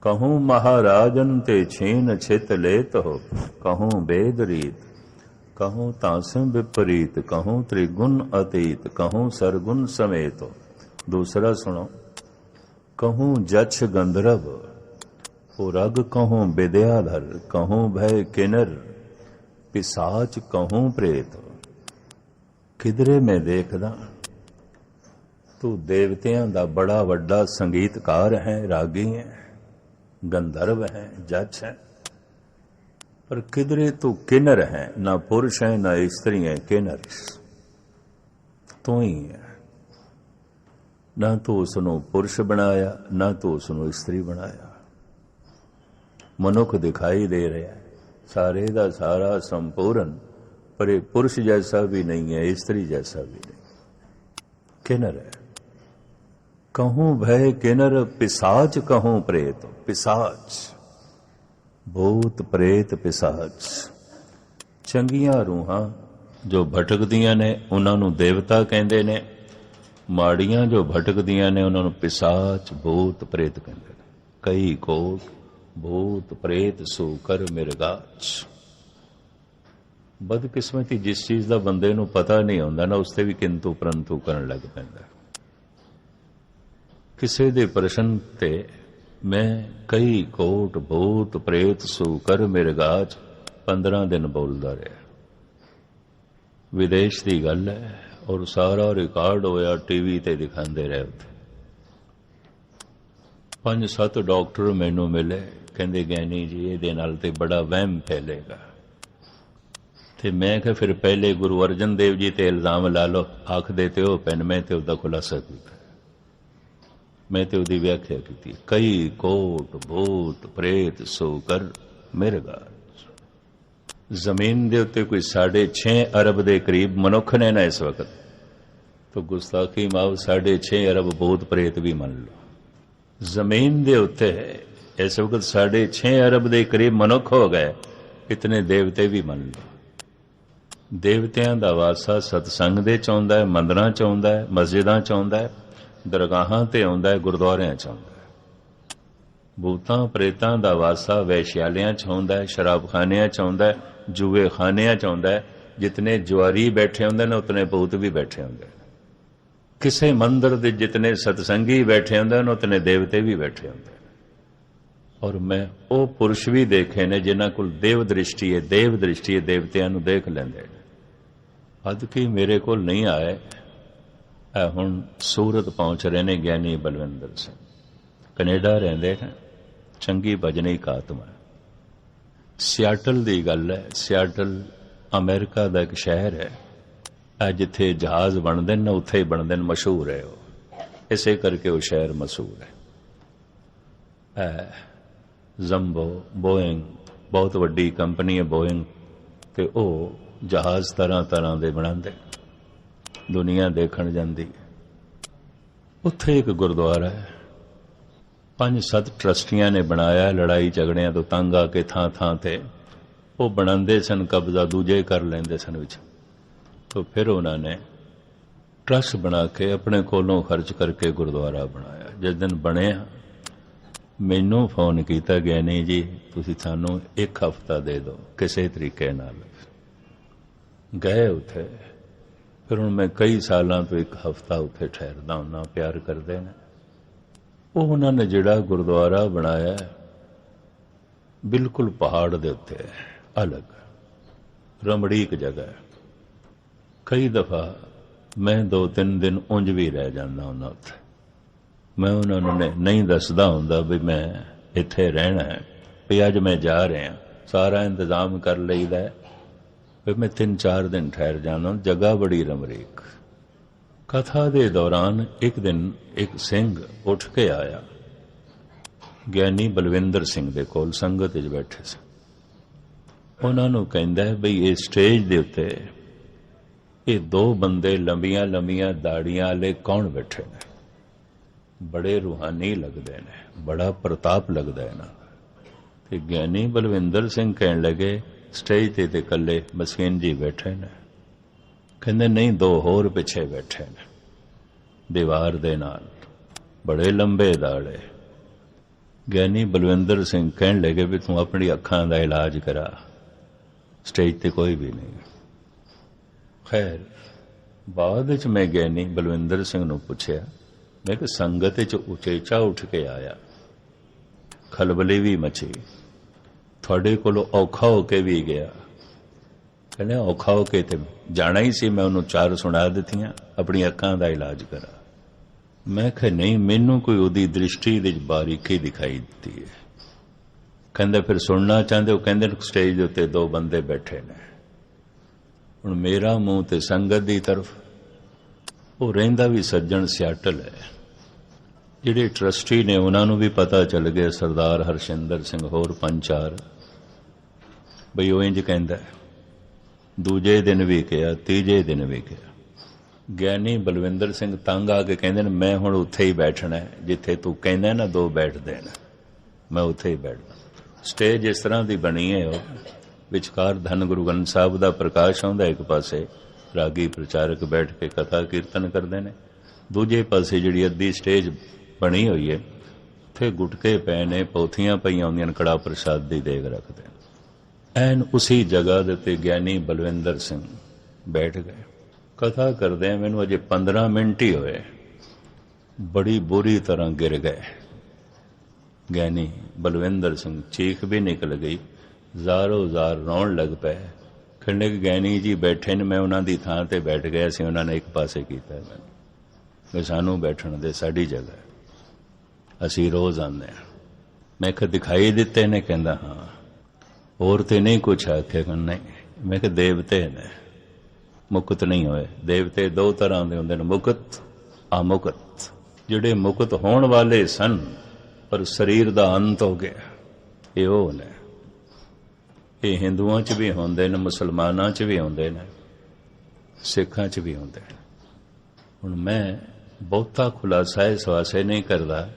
S1: कहूँ महाराजन ते छीन छित लेत हो, कहूँ वेद रीत, कहूँ तासं विपरीत, कहूँ त्रिगुण अतीत, कहूँ सरगुण समेत हो। दूसरा सुनो, कहूँ जक्ष गंधर्व हो रग, कहूँ विद्याधर, कहूँ भय किन्नर, पिशाच कहूँ प्रेत। किधरे मैं देखदा तू देवतियां दा बड़ा वड्डा संगीतकार है, रागी है, गंधर्व है, जज है, पर किधरे तू किन्नर है, ना पुरुष है ना स्त्री है, किन्नर तू ही है। ना तू उसनों पुरुष बनाया, ना तू उसनों स्त्री बनाया। मनुख दिखाई दे रहा है सारे दा सारा संपूर्ण, पर ये पुरुष जैसा भी नहीं है, स्त्री जैसा भी नहीं, किन्नर है। कहूँ भय किन्नर पिशाच, कहूँ प्रेत। पिशाच ਭੂਤ ਪ੍ਰੇਤ ਪਿਸਾਚ। ਚੰਗੀਆਂ ਰੂਹਾਂ ਜੋ ਭਟਕਦੀਆਂ ਨੇ ਉਹਨਾਂ ਨੂੰ ਦੇਵਤਾ ਕਹਿੰਦੇ ਨੇ, ਮਾੜੀਆਂ ਜੋ ਭਟਕਦੀਆਂ ਨੇ ਉਹਨਾਂ ਨੂੰ ਪਿਸਾਚ ਭੂਤ ਪ੍ਰੇਤ ਕਹਿੰਦੇ ਨੇ। ਕਈ ਕੋਟ ਭੂਤ ਪ੍ਰੇਤ ਸੋ ਕਰ ਮਿਰਗਾਚ। ਬਦਕਿਸਮਤੀ ਜਿਸ ਚੀਜ਼ ਦਾ ਬੰਦੇ ਨੂੰ ਪਤਾ ਨਹੀਂ ਹੁੰਦਾ ਨਾ, ਉਸ ਤੇ ਵੀ ਕਿੰਤੂ ਪਰੰਤੂ ਕਰਨ ਲੱਗ ਪੈਂਦਾ। ਕਿਸੇ ਦੇ ਪ੍ਰਸ਼ਨ ਤੇ ਮੈਂ ਕਈ ਕੋਟ ਭੂਤ ਪ੍ਰੇਤ ਸੋ ਕਰ ਮਿਰਗਾਚ 15 ਦਿਨ ਬੋਲਦਾ ਰਿਹਾ। ਵਿਦੇਸ਼ ਦੀ ਗੱਲ ਹੈ ਔਰ ਸਾਰਾ ਰਿਕਾਰਡ ਹੋਇਆ, ਟੀਵੀ ਤੇ ਦਿਖਾਉਂਦੇ ਰਹੇ। ਉੱਥੇ 5-7 ਡਾਕਟਰ ਮੈਨੂੰ ਮਿਲੇ, ਕਹਿੰਦੇ ਗਿਆਨੀ ਜੀ ਇਹਦੇ ਨਾਲ ਤੇ ਬੜਾ ਵਹਿਮ ਫੈਲੇਗਾ। ਤੇ ਮੈਂ ਕਿਹਾ ਫਿਰ ਪਹਿਲੇ ਗੁਰੂ ਅਰਜਨ ਦੇਵ ਜੀ ਤੇ ਇਲਜ਼ਾਮ ਲਾ ਲਓ, ਆਖਦੇ ਤੇ ਉਹ ਪੈਨ, ਮੈਂ ਤੇ ਉਹਦਾ ਖੁਲਾਸਾ ਕੀਤਾ, ਮੈਂ ਤੇ ਉਹਦੀ ਵਿਆਖਿਆ ਕੀਤੀ। ਕਈ ਕੋਟ ਭੂਤ ਪ੍ਰੇਤ ਸੋ ਕਰ ਮਿਰਗਾਚ। ਜ਼ਮੀਨ ਦੇ ਉੱਤੇ ਕੋਈ 6.5 ਅਰਬ ਦੇ ਕਰੀਬ ਮਨੁੱਖ ਨੇ ਨਾ ਇਸ ਵਕਤ, ਤਾਂ ਗੁਸਤਾਖੀ ਮਾਫ 6.5 ਅਰਬ ਭੂਤ ਪ੍ਰੇਤ ਵੀ ਮੰਨ ਲਓ। ਜ਼ਮੀਨ ਦੇ ਉੱਤੇ ਇਸ ਵਕਤ 6.5 ਅਰਬ ਦੇ ਕਰੀਬ ਮਨੁੱਖ ਹੋ ਗਏ, ਇਤਨੇ ਦੇਵਤੇ ਵੀ ਮੰਨ ਲਓ। ਦੇਵਤਿਆਂ ਦਾ ਵਾਸਾ ਸਤਸੰਗ ਦੇ ਚ ਆਉਂਦਾ ਹੈ, ਮੰਦਰਾਂ ਚ ਆਉਂਦਾ ਹੈ, ਮਸਜਿਦਾਂ ਚ ਆਉਂਦਾ ਹੈ, ਦਰਗਾਹਾਂ ਤੇ ਆਉਂਦਾ ਹੈ, ਗੁਰਦੁਆਰਿਆਂ ਚ ਆਉਂਦਾ ਹੈ। ਭੂਤਾਂ ਪ੍ਰੇਤਾਂ ਦਾ ਵਾਸਾ ਵੈਸ਼ਿਆਲਿਆਂ ਚ ਆਉਂਦਾ ਹੈ, ਸ਼ਰਾਬਖਾਨਿਆਂ ਚ ਆਉਂਦਾ ਹੈ, ਜੂਏ ਖਾਨਿਆਂ ਚ ਆਉਂਦਾ ਹੈ। ਜਿਤਨੇ ਜੁਆਰੀ ਬੈਠੇ ਹੁੰਦੇ ਨੇ ਉਤਨੇ ਭੂਤ ਵੀ ਬੈਠੇ ਹੁੰਦੇ ਨੇ। ਕਿਸੇ ਮੰਦਰ ਦੇ ਜਿਤਨੇ ਸਤਸੰਗੀ ਬੈਠੇ ਹੁੰਦੇ ਨੇ ਉਤਨੇ ਦੇਵਤੇ ਵੀ ਬੈਠੇ ਹੁੰਦੇ ਨੇ। ਔਰ ਮੈਂ ਉਹ ਪੁਰਸ਼ ਵੀ ਦੇਖੇ ਨੇ ਜਿਨ੍ਹਾਂ ਕੋਲ ਦੇਵ ਦ੍ਰਿਸ਼ਟੀ ਹੈ, ਦੇਵ ਦ੍ਰਿਸ਼ਟੀ ਹੈ, ਦੇਵਤਿਆਂ ਨੂੰ ਦੇਖ ਲੈਂਦੇ ਨੇ। ਅੱਜ ਕੀ ਮੇਰੇ ਕੋਲ ਨਹੀਂ ਆਏ, ਇਹ ਹੁਣ ਸੂਰਤ ਪਹੁੰਚ ਰਹੇ ਨੇ ਗਿਆਨੀ ਬਲਵਿੰਦਰ ਸਿੰਘ, ਕੈਨੇਡਾ ਰਹਿੰਦੇ ਨੇ, ਚੰਗੀ ਭਜਨੀ ਆਤਮਾ। ਸਿਆਟਲ ਦੀ ਗੱਲ ਹੈ, ਸਿਆਟਲ ਅਮਰੀਕਾ ਦਾ ਇੱਕ ਸ਼ਹਿਰ ਹੈ। ਇਹ ਜਿੱਥੇ ਜਹਾਜ਼ ਬਣਦੇ ਨੇ ਉੱਥੇ ਹੀ ਬਣਦੇ ਨੇ, ਮਸ਼ਹੂਰ ਹੈ ਉਹ, ਇਸੇ ਕਰਕੇ ਉਹ ਸ਼ਹਿਰ ਮਸ਼ਹੂਰ ਹੈ। ਜ਼ੰਬੋ ਬੋਇੰਗ ਬਹੁਤ ਵੱਡੀ ਕੰਪਨੀ ਹੈ ਬੋਇੰਗ, ਤੇ ਉਹ ਜਹਾਜ਼ ਤਰ੍ਹਾਂ ਤਰ੍ਹਾਂ ਦੇ ਬਣਾਉਂਦੇ, ਦੁਨੀਆ ਦੇਖਣ ਜਾਂਦੀ। ਉੱਥੇ ਇੱਕ ਗੁਰਦੁਆਰਾ ਹੈ, 5-7 ਟਰਸਟੀਆਂ ਨੇ ਬਣਾਇਆ। ਲੜਾਈ ਝਗੜਿਆਂ ਤੋਂ ਤੰਗ ਆ ਕੇ ਥਾਂ ਥਾਂ ਤੇ ਉਹ ਬਣਾਉਂਦੇ ਸਨ, ਕਬਜ਼ਾ ਦੂਜੇ ਕਰ ਲੈਂਦੇ ਸਨ ਵਿੱਚ। ਤਾਂ ਫਿਰ ਉਹਨਾਂ ਨੇ ਟਰਸਟ ਬਣਾ ਕੇ ਆਪਣੇ ਕੋਲੋਂ ਖਰਚ ਕਰਕੇ ਗੁਰਦੁਆਰਾ ਬਣਾਇਆ। ਜਿਸ ਦਿਨ ਬਣਿਆ ਮੈਨੂੰ ਫੋਨ ਕੀਤਾ, ਗਿਆਨੀ ਜੀ ਤੁਸੀਂ ਸਾਨੂੰ 1 ਹਫ਼ਤਾ ਦੇ ਦਿਓ ਕਿਸੇ ਤਰੀਕੇ ਨਾਲ। ਗਏ ਉੱਥੇ, ਫਿਰ ਹੁਣ ਮੈਂ ਕਈ ਸਾਲਾਂ ਤੋਂ 1 ਹਫ਼ਤਾ ਉੱਥੇ ਠਹਿਰਦਾ ਹੁੰਦਾ, ਪਿਆਰ ਕਰਦੇ ਨੇ। ਉਹ ਉਹਨਾਂ ਨੇ ਜਿਹੜਾ ਗੁਰਦੁਆਰਾ ਬਣਾਇਆ ਬਿਲਕੁਲ ਪਹਾੜ ਦੇ ਉੱਤੇ, ਅਲੱਗ ਰਮੜੀਕ ਜਗ੍ਹਾ। ਕਈ ਦਫਾ ਮੈਂ 2-3 ਦਿਨ ਉਂਝ ਵੀ ਰਹਿ ਜਾਂਦਾ ਹੁੰਦਾ ਉੱਥੇ। ਮੈਂ ਉਹਨਾਂ ਨੂੰ ਨਹੀਂ ਦੱਸਦਾ ਹੁੰਦਾ ਵੀ ਮੈਂ ਇੱਥੇ ਰਹਿਣਾ ਹੈ, ਵੀ ਅੱਜ ਮੈਂ ਜਾ ਰਿਹਾ, ਸਾਰਾ ਇੰਤਜ਼ਾਮ ਕਰ ਲਈਦਾ ਵੀ ਮੈਂ 3-4 ਦਿਨ ਠਹਿਰ ਜਾਣਾ। ਜਗ੍ਹਾ ਬੜੀ ਰਮਰੀਕ। ਕਥਾ ਦੇ ਦੌਰਾਨ ਇੱਕ ਦਿਨ ਇੱਕ ਸਿੰਘ ਉੱਠ ਕੇ ਆਇਆ, ਗਿਆਨੀ ਬਲਵਿੰਦਰ ਸਿੰਘ ਦੇ ਕੋਲ ਸੰਗਤ ਵਿੱਚ ਬੈਠੇ ਸੀ। ਉਹਨਾਂ ਨੂੰ ਕਹਿੰਦਾ ਬਈ ਇਹ ਸਟੇਜ ਦੇ ਉੱਤੇ ਇਹ 2 ਬੰਦੇ ਲੰਬੀਆਂ ਲੰਬੀਆਂ ਦਾੜੀਆਂ ਵਾਲੇ ਕੌਣ ਬੈਠੇ ਨੇ? ਬੜੇ ਰੂਹਾਨੀ ਲੱਗਦੇ ਨੇ, ਬੜਾ ਪ੍ਰਤਾਪ ਲੱਗਦਾ ਇਹਨਾਂ ਦਾ। ਤੇ ਗਿਆਨੀ ਬਲਵਿੰਦਰ ਸਿੰਘ ਕਹਿਣ ਲੱਗੇ ਸਟੇਜ ਤੇ ਇਕੱਲੇ ਮਸਕੀਨ ਜੀ ਬੈਠੇ ਨੇ। ਕਹਿੰਦੇ ਨਹੀਂ, 2 ਹੋਰ ਪਿੱਛੇ ਬੈਠੇ ਨੇ ਦੀਵਾਰ ਦੇ ਨਾਲ, ਬੜੇ ਲੰਬੇ ਦਾੜੇ। ਗਿਆਨੀ ਬਲਵਿੰਦਰ ਸਿੰਘ ਕਹਿਣ ਲੱਗੇ ਵੀ ਤੂੰ ਆਪਣੀ ਅੱਖਾਂ ਦਾ ਇਲਾਜ ਕਰਾ, ਸਟੇਜ ਤੇ ਕੋਈ ਵੀ ਨਹੀਂ। ਖੈਰ ਬਾਅਦ ਵਿੱਚ ਮੈਂ ਗਿਆਨੀ ਬਲਵਿੰਦਰ ਸਿੰਘ ਨੂੰ ਪੁੱਛਿਆ, ਮੈਂ ਕਿ ਸੰਗਤ ਵਿੱਚ ਉਚੇਚਾ ਉੱਠ ਕੇ ਆਇਆ, ਖਲਬਲੀ ਵੀ ਮਚੀ, ਤੁਹਾਡੇ ਕੋਲੋਂ ਔਖਾ ਹੋ ਕੇ ਵੀ ਗਿਆ। ਕਹਿੰਦੇ ਔਖਾ ਹੋ ਕੇ ਤੇ ਜਾਣਾ ਹੀ ਸੀ, ਮੈਂ ਉਹਨੂੰ 4 ਸੁਣਾ ਦਿੱਤੀਆਂ, ਆਪਣੀ ਅੱਖਾਂ ਦਾ ਇਲਾਜ ਕਰਾ। ਮੈਂ ਕਿਹਾ ਨਹੀਂ, ਮੈਨੂੰ ਕੋਈ ਉਹਦੀ ਦ੍ਰਿਸ਼ਟੀ ਵਿੱਚ ਬਾਰੀਕੀ ਦਿਖਾਈ ਦਿੱਤੀ ਹੈ। ਕਹਿੰਦੇ ਫਿਰ ਸੁਣਨਾ ਚਾਹੁੰਦੇ ਹੋ? ਕਹਿੰਦੇ ਸਟੇਜ ਦੇ ਉੱਤੇ 2 ਬੰਦੇ ਬੈਠੇ ਨੇ। ਹੁਣ ਮੇਰਾ ਮੂੰਹ ਤੇ ਸੰਗਤ ਦੀ ਤਰਫ। ਉਹ ਰਹਿੰਦਾ ਵੀ ਸੱਜਣ ਸਿਆਟਲ ਹੈ। ਜਿਹੜੇ ਟਰਸਟੀ ਨੇ ਉਹਨਾਂ ਨੂੰ ਵੀ ਪਤਾ ਚੱਲ ਗਿਆ, ਸਰਦਾਰ ਹਰਸ਼ਿੰਦਰ ਸਿੰਘ ਹੋਰ 5-4, ਬਈ ਉਹ ਇੰਜ ਕਹਿੰਦਾ। ਦੂਜੇ ਦਿਨ ਵੀ ਕਿਹਾ, ਤੀਜੇ ਦਿਨ ਵੀ ਕਿਹਾ। ਗਿਆਨੀ ਬਲਵਿੰਦਰ ਸਿੰਘ ਤੰਗ ਆ ਕੇ ਕਹਿੰਦੇ ਨੇ ਮੈਂ ਹੁਣ ਉੱਥੇ ਹੀ ਬੈਠਣਾ, ਜਿੱਥੇ ਤੂੰ ਕਹਿੰਦਾ ਨਾ 2 ਬੈਠਦੇ ਨੇ, ਮੈਂ ਉੱਥੇ ਹੀ ਬੈਠਦਾ। ਸਟੇਜ ਇਸ ਤਰ੍ਹਾਂ ਦੀ ਬਣੀ ਹੈ, ਉਹ ਵਿਚਕਾਰ ਧੰਨ ਗੁਰੂ ਗ੍ਰੰਥ ਸਾਹਿਬ ਦਾ ਪ੍ਰਕਾਸ਼ ਆਉਂਦਾ, ਇੱਕ ਪਾਸੇ ਰਾਗੀ ਪ੍ਰਚਾਰਕ ਬੈਠ ਕੇ ਕਥਾ ਕੀਰਤਨ ਕਰਦੇ ਨੇ, ਦੂਜੇ ਪਾਸੇ ਜਿਹੜੀ ਅੱਧੀ ਸਟੇਜ ਬਣੀ ਹੋਈ ਹੈ ਉੱਥੇ ਗੁਟਕੇ ਪਏ ਨੇ, ਪੌਥੀਆਂ ਪਈਆਂ ਹੁੰਦੀਆਂ ਨੇ, ਕੜਾ ਪ੍ਰਸ਼ਾਦ ਦੀ ਦੇਗ ਰੱਖਦੇ ਨੇ। ਐਨ ਉਸੀ ਜਗ੍ਹਾ ਦੇ ਉੱਤੇ ਗਿਆਨੀ ਬਲਵਿੰਦਰ ਸਿੰਘ ਬੈਠ ਗਏ, ਕਥਾ ਕਰਦੇ ਆ। ਮੈਨੂੰ ਅਜੇ 15 ਮਿੰਟ ਹੀ ਹੋਏ, ਬੜੀ ਬੁਰੀ ਤਰ੍ਹਾਂ ਗਿਰ ਗਏ। ਗਿਆਨੀ ਬਲਵਿੰਦਰ ਸਿੰਘ ਚੀਖ ਵੀ ਨਿਕਲ ਗਈ, ਜ਼ਾਰੋ ਜ਼ਾਰ ਰੌਣ ਲੱਗ ਪਏ। ਕਹਿੰਦੇ ਕਿ ਗਿਆਨੀ ਜੀ ਬੈਠੇ ਨੇ, ਮੈਂ ਉਹਨਾਂ ਦੀ ਥਾਂ ਤੇ ਬੈਠ ਗਿਆ ਸੀ, ਉਹਨਾਂ ਨੇ ਇੱਕ ਪਾਸੇ ਕੀਤਾ ਮੈਨੂੰ, ਵੀ ਸਾਨੂੰ ਬੈਠਣ ਦੇ, ਸਾਡੀ ਜਗ੍ਹਾ, ਅਸੀਂ ਰੋਜ਼ ਆਉਂਦੇ ਹਾਂ। ਮੈਂ ਕਿਹਾ ਦਿਖਾਈ ਦਿੱਤੇ ਨੇ? ਕਹਿੰਦਾ ਹਾਂ। ਹੋਰ ਤੇ ਨਹੀਂ ਕੁਛ ਆਖਿਆ? ਨਹੀਂ। ਮੈਂ ਕਿਹਾ ਦੇਵਤੇ ਨੇ, ਮੁਕਤ ਨਹੀਂ ਹੋਏ। ਦੇਵਤੇ ਦੋ ਤਰ੍ਹਾਂ ਦੇ ਹੁੰਦੇ ਨੇ, ਮੁਕਤ, ਅਮੁਕਤ। ਜਿਹੜੇ ਮੁਕਤ ਹੋਣ ਵਾਲੇ ਸਨ ਪਰ ਸਰੀਰ ਦਾ ਅੰਤ ਹੋ ਗਿਆ, ਇਹ ਉਹ ਨੇ। ਇਹ ਹਿੰਦੂਆਂ 'ਚ ਵੀ ਹੁੰਦੇ ਨੇ, ਮੁਸਲਮਾਨਾਂ 'ਚ ਵੀ ਹੁੰਦੇ ਨੇ, ਸਿੱਖਾਂ 'ਚ ਵੀ ਹੁੰਦੇ ਨੇ। ਹੁਣ ਮੈਂ ਬਹੁਤਾ ਖੁਲਾਸਾ ਇਸ ਵਾਸਤੇ ਨਹੀਂ ਕਰਦਾ,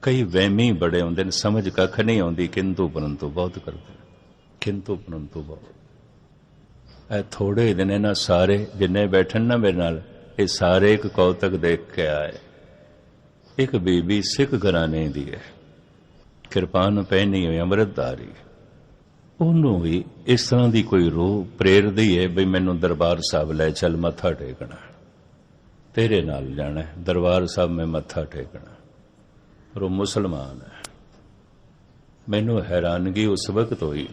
S1: ਕਈ ਵਹਿਮੀ ਬੜੇ ਹੁੰਦੇ ਨੇ, ਸਮਝ ਕੱਖ ਨਹੀਂ ਆਉਂਦੀ, ਕਿੰਤੂ ਪਰੰਤੂ ਬਹੁਤ ਕਰਦੇ, ਕਿੰਤੂ ਪਰੰਤੂ ਬਹੁਤ। ਇਹ ਥੋੜੇ ਦਿਨ ਇਹਨਾਂ ਸਾਰੇ ਜਿੰਨੇ ਬੈਠਣ ਨਾ ਮੇਰੇ ਨਾਲ, ਇਹ ਸਾਰੇ ਇੱਕ ਕੌਤਕ ਦੇਖ ਕੇ ਆਏ। ਇੱਕ ਬੀਬੀ ਸਿੱਖ ਘਰਾਣੇ ਦੀ ਹੈ, ਕਿਰਪਾਨ ਪਹਿਨੀ ਹੋਈ, ਅੰਮ੍ਰਿਤਧਾਰੀ। ਉਹਨੂੰ ਵੀ ਇਸ ਤਰ੍ਹਾਂ ਦੀ ਕੋਈ ਰੂਹ ਪ੍ਰੇਰਦੀ ਹੈ ਬਈ ਮੈਨੂੰ ਦਰਬਾਰ ਸਾਹਿਬ ਲੈ ਚੱਲ, ਮੱਥਾ ਟੇਕਣਾ, ਤੇਰੇ ਨਾਲ ਜਾਣਾ ਦਰਬਾਰ ਸਾਹਿਬ ਮੈਂ ਮੱਥਾ ਟੇਕਣਾ। ਪਰ ਉਹ ਮੁਸਲਮਾਨ ਹੈ। ਮੈਨੂੰ ਹੈਰਾਨਗੀ ਉਸ ਵਕਤ ਹੋਈ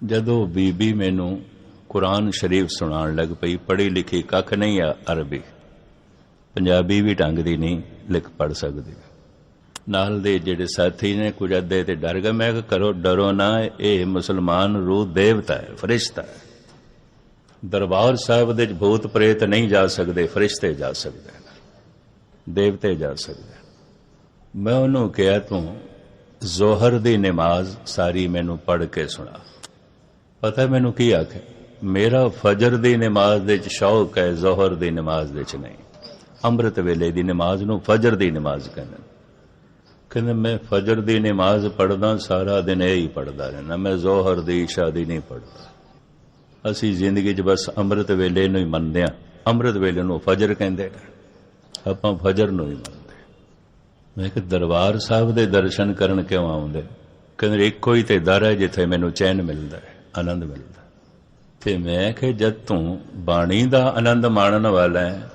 S1: ਜਦੋਂ ਬੀਬੀ ਮੈਨੂੰ ਕੁਰਾਨ ਸ਼ਰੀਫ ਸੁਣਾਉਣ ਲੱਗ ਪਈ। ਪੜ੍ਹੀ ਲਿਖੀ ਕੱਖ ਨਹੀਂ ਆ, ਅਰਬੀ ਪੰਜਾਬੀ ਵੀ ਢੰਗ ਦੀ ਨਹੀਂ ਲਿਖ ਪੜ੍ਹ ਸਕਦੀ। ਨਾਲ ਦੇ ਜਿਹੜੇ ਸਾਥੀ ਨੇ ਕੁਝ ਅੱਧੇ ਤੇ ਡਰ ਗਏ। ਮੈਂ ਕਿਹਾ ਕਰੋ, ਡਰੋ ਨਾ, ਇਹ ਮੁਸਲਮਾਨ ਰੂਹ ਦੇਵਤਾ ਹੈ, ਫਰਿਸ਼ਤਾ ਹੈ। ਦਰਬਾਰ ਸਾਹਿਬ ਦੇ ਭੂਤ ਪ੍ਰੇਤ ਨਹੀਂ ਜਾ ਸਕਦੇ, ਫਰਿਸ਼ਤੇ ਜਾ ਸਕਦੇ, ਦੇਵਤੇ ਜਾ ਸਕਦੇ। ਮੈਂ ਉਹਨੂੰ ਕਿਹਾ ਤੂੰ ਜ਼ੋਹਰ ਦੀ ਨਮਾਜ਼ ਸਾਰੀ ਮੈਨੂੰ ਪੜ੍ਹ ਕੇ ਸੁਣਾ। ਪਤਾ ਮੈਨੂੰ ਕੀ ਆਖਿਆ? ਮੇਰਾ ਫਜਰ ਦੀ ਨਮਾਜ਼ ਦੇ ਚ ਸ਼ੌਕ ਹੈ, ਜ਼ੋਹਰ ਦੀ ਨਮਾਜ਼ ਦੇ ਚ ਨਹੀਂ। ਅੰਮ੍ਰਿਤ ਵੇਲੇ ਦੀ ਨਮਾਜ਼ ਨੂੰ ਫਜਰ ਦੀ ਨਮਾਜ਼ ਕਹਿੰਦੇ। ਕਹਿੰਦੇ ਮੈਂ ਫਜਰ ਦੀ ਨਮਾਜ਼ ਪੜ੍ਹਦਾ, ਸਾਰਾ ਦਿਨ ਇਹ ਹੀ ਪੜ੍ਹਦਾ ਰਹਿਣਾ, ਮੈਂ ਜ਼ੋਹਰ ਦੀ, ਇਸ਼ਾ ਦੀ ਨਹੀਂ ਪੜ੍ਹਦਾ। ਅਸੀਂ ਜ਼ਿੰਦਗੀ 'ਚ ਬਸ ਅੰਮ੍ਰਿਤ ਵੇਲੇ ਨੂੰ ਹੀ ਮੰਨਦੇ ਹਾਂ। ਅੰਮ੍ਰਿਤ ਵੇਲੇ ਨੂੰ ਫਜਰ ਕਹਿੰਦੇ, ਆਪਾਂ ਫਜਰ ਨੂੰ ਹੀ ਮੰਨਦੇ। ਮੈਂ ਕਿਹਾ ਦਰਬਾਰ ਸਾਹਿਬ ਦੇ ਦਰਸ਼ਨ ਕਰਨ ਕਿਉਂ ਆਉਂਦੇ? ਕਹਿੰਦੇ ਇੱਕੋ ਹੀ ਤੇ ਦਰ ਹੈ ਜਿੱਥੇ ਮੈਨੂੰ ਚੈਨ ਮਿਲਦਾ ਹੈ, ਆਨੰਦ ਮਿਲਦਾ। ਤੇ ਮੈਂ ਕਿਹਾ ਜਦ ਤੂੰ ਬਾਣੀ ਦਾ ਆਨੰਦ ਮਾਣਨ ਵਾਲਾ ਹੈ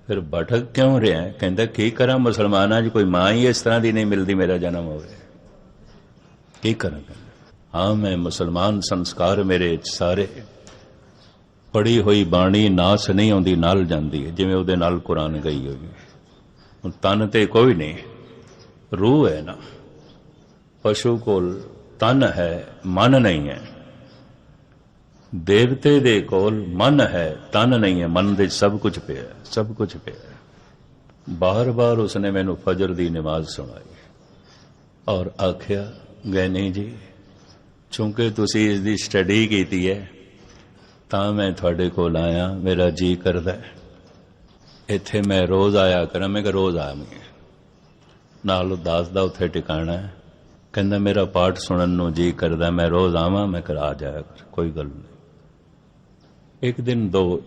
S1: ਫਿਰ ਭਟਕ ਕਿਉਂ ਰਿਹਾ? ਕਹਿੰਦਾ ਕੀ ਕਰਾਂ, ਮੁਸਲਮਾਨਾਂ 'ਚ ਕੋਈ ਮਾਂ ਹੀ ਇਸ ਤਰ੍ਹਾਂ ਦੀ ਨਹੀਂ ਮਿਲਦੀ, ਮੇਰਾ ਜਨਮ ਹੋਵੇ, ਕੀ ਕਰਾਂ? ਹਾਂ ਮੈਂ ਮੁਸਲਮਾਨ, ਸੰਸਕਾਰ ਮੇਰੇ ਸਾਰੇ। ਪੜ੍ਹੀ ਹੋਈ ਬਾਣੀ ਨਾਸ ਨਹੀਂ ਆਉਂਦੀ, ਨਾਲ ਜਾਂਦੀ ਹੈ, ਜਿਵੇਂ ਉਹਦੇ ਨਾਲ ਕੁਰਾਨ ਗਈ ਹੋਈ। ਹੁਣ ਤਨ ਤੇ ਕੋਈ ਨਹੀਂ, ਰੂਹ ਹੈ ਨਾ। ਪਸ਼ੂ ਕੋਲ ਤਨ ਹੈ, ਮਨ ਨਹੀਂ ਹੈ। ਦੇਵਤੇ ਦੇ ਕੋਲ ਮਨ ਹੈ, ਤਨ ਨਹੀਂ ਹੈ। ਮਨ ਦੇ ਸਭ ਕੁਝ ਪਿਆ, ਸਭ ਕੁਝ ਪਿਆ। ਬਾਰ-ਬਾਰ ਉਸਨੇ ਮੈਨੂੰ ਫਜਰ ਦੀ ਨਮਾਜ਼ ਸੁਣਾਈ ਔਰ ਆਖਿਆ ਗਿਆਨੀ ਜੀ ਚੂੰਕਿ ਤੁਸੀਂ ਇਸ ਦੀ ਸਟੱਡੀ ਕੀਤੀ ਹੈ ਤਾਂ ਮੈਂ ਤੁਹਾਡੇ ਕੋਲ ਆਇਆ। ਮੇਰਾ ਜੀ ਕਰਦਾ ਇੱਥੇ ਮੈਂ ਰੋਜ਼ ਆਇਆ ਕਰਾਂ। ਮੈਂ ਕਿਹਾ ਰੋਜ਼ ਆਵਾਂਗੇ। ਨਾਲ ਦੱਸਦਾ ਉੱਥੇ ਟਿਕਾਣਾ ਹੈ। ਕਹਿੰਦਾ ਮੇਰਾ ਪਾਠ ਸੁਣਨ ਨੂੰ ਜੀ ਕਰਦਾ, ਮੈਂ ਰੋਜ਼ ਆਵਾਂ। ਮੈਂ ਕਿਹਾ ਆ ਜਾਇਆ ਕਰ, ਕੋਈ ਗੱਲ ਨਹੀਂ। ਇੱਕ ਦਿਨ 2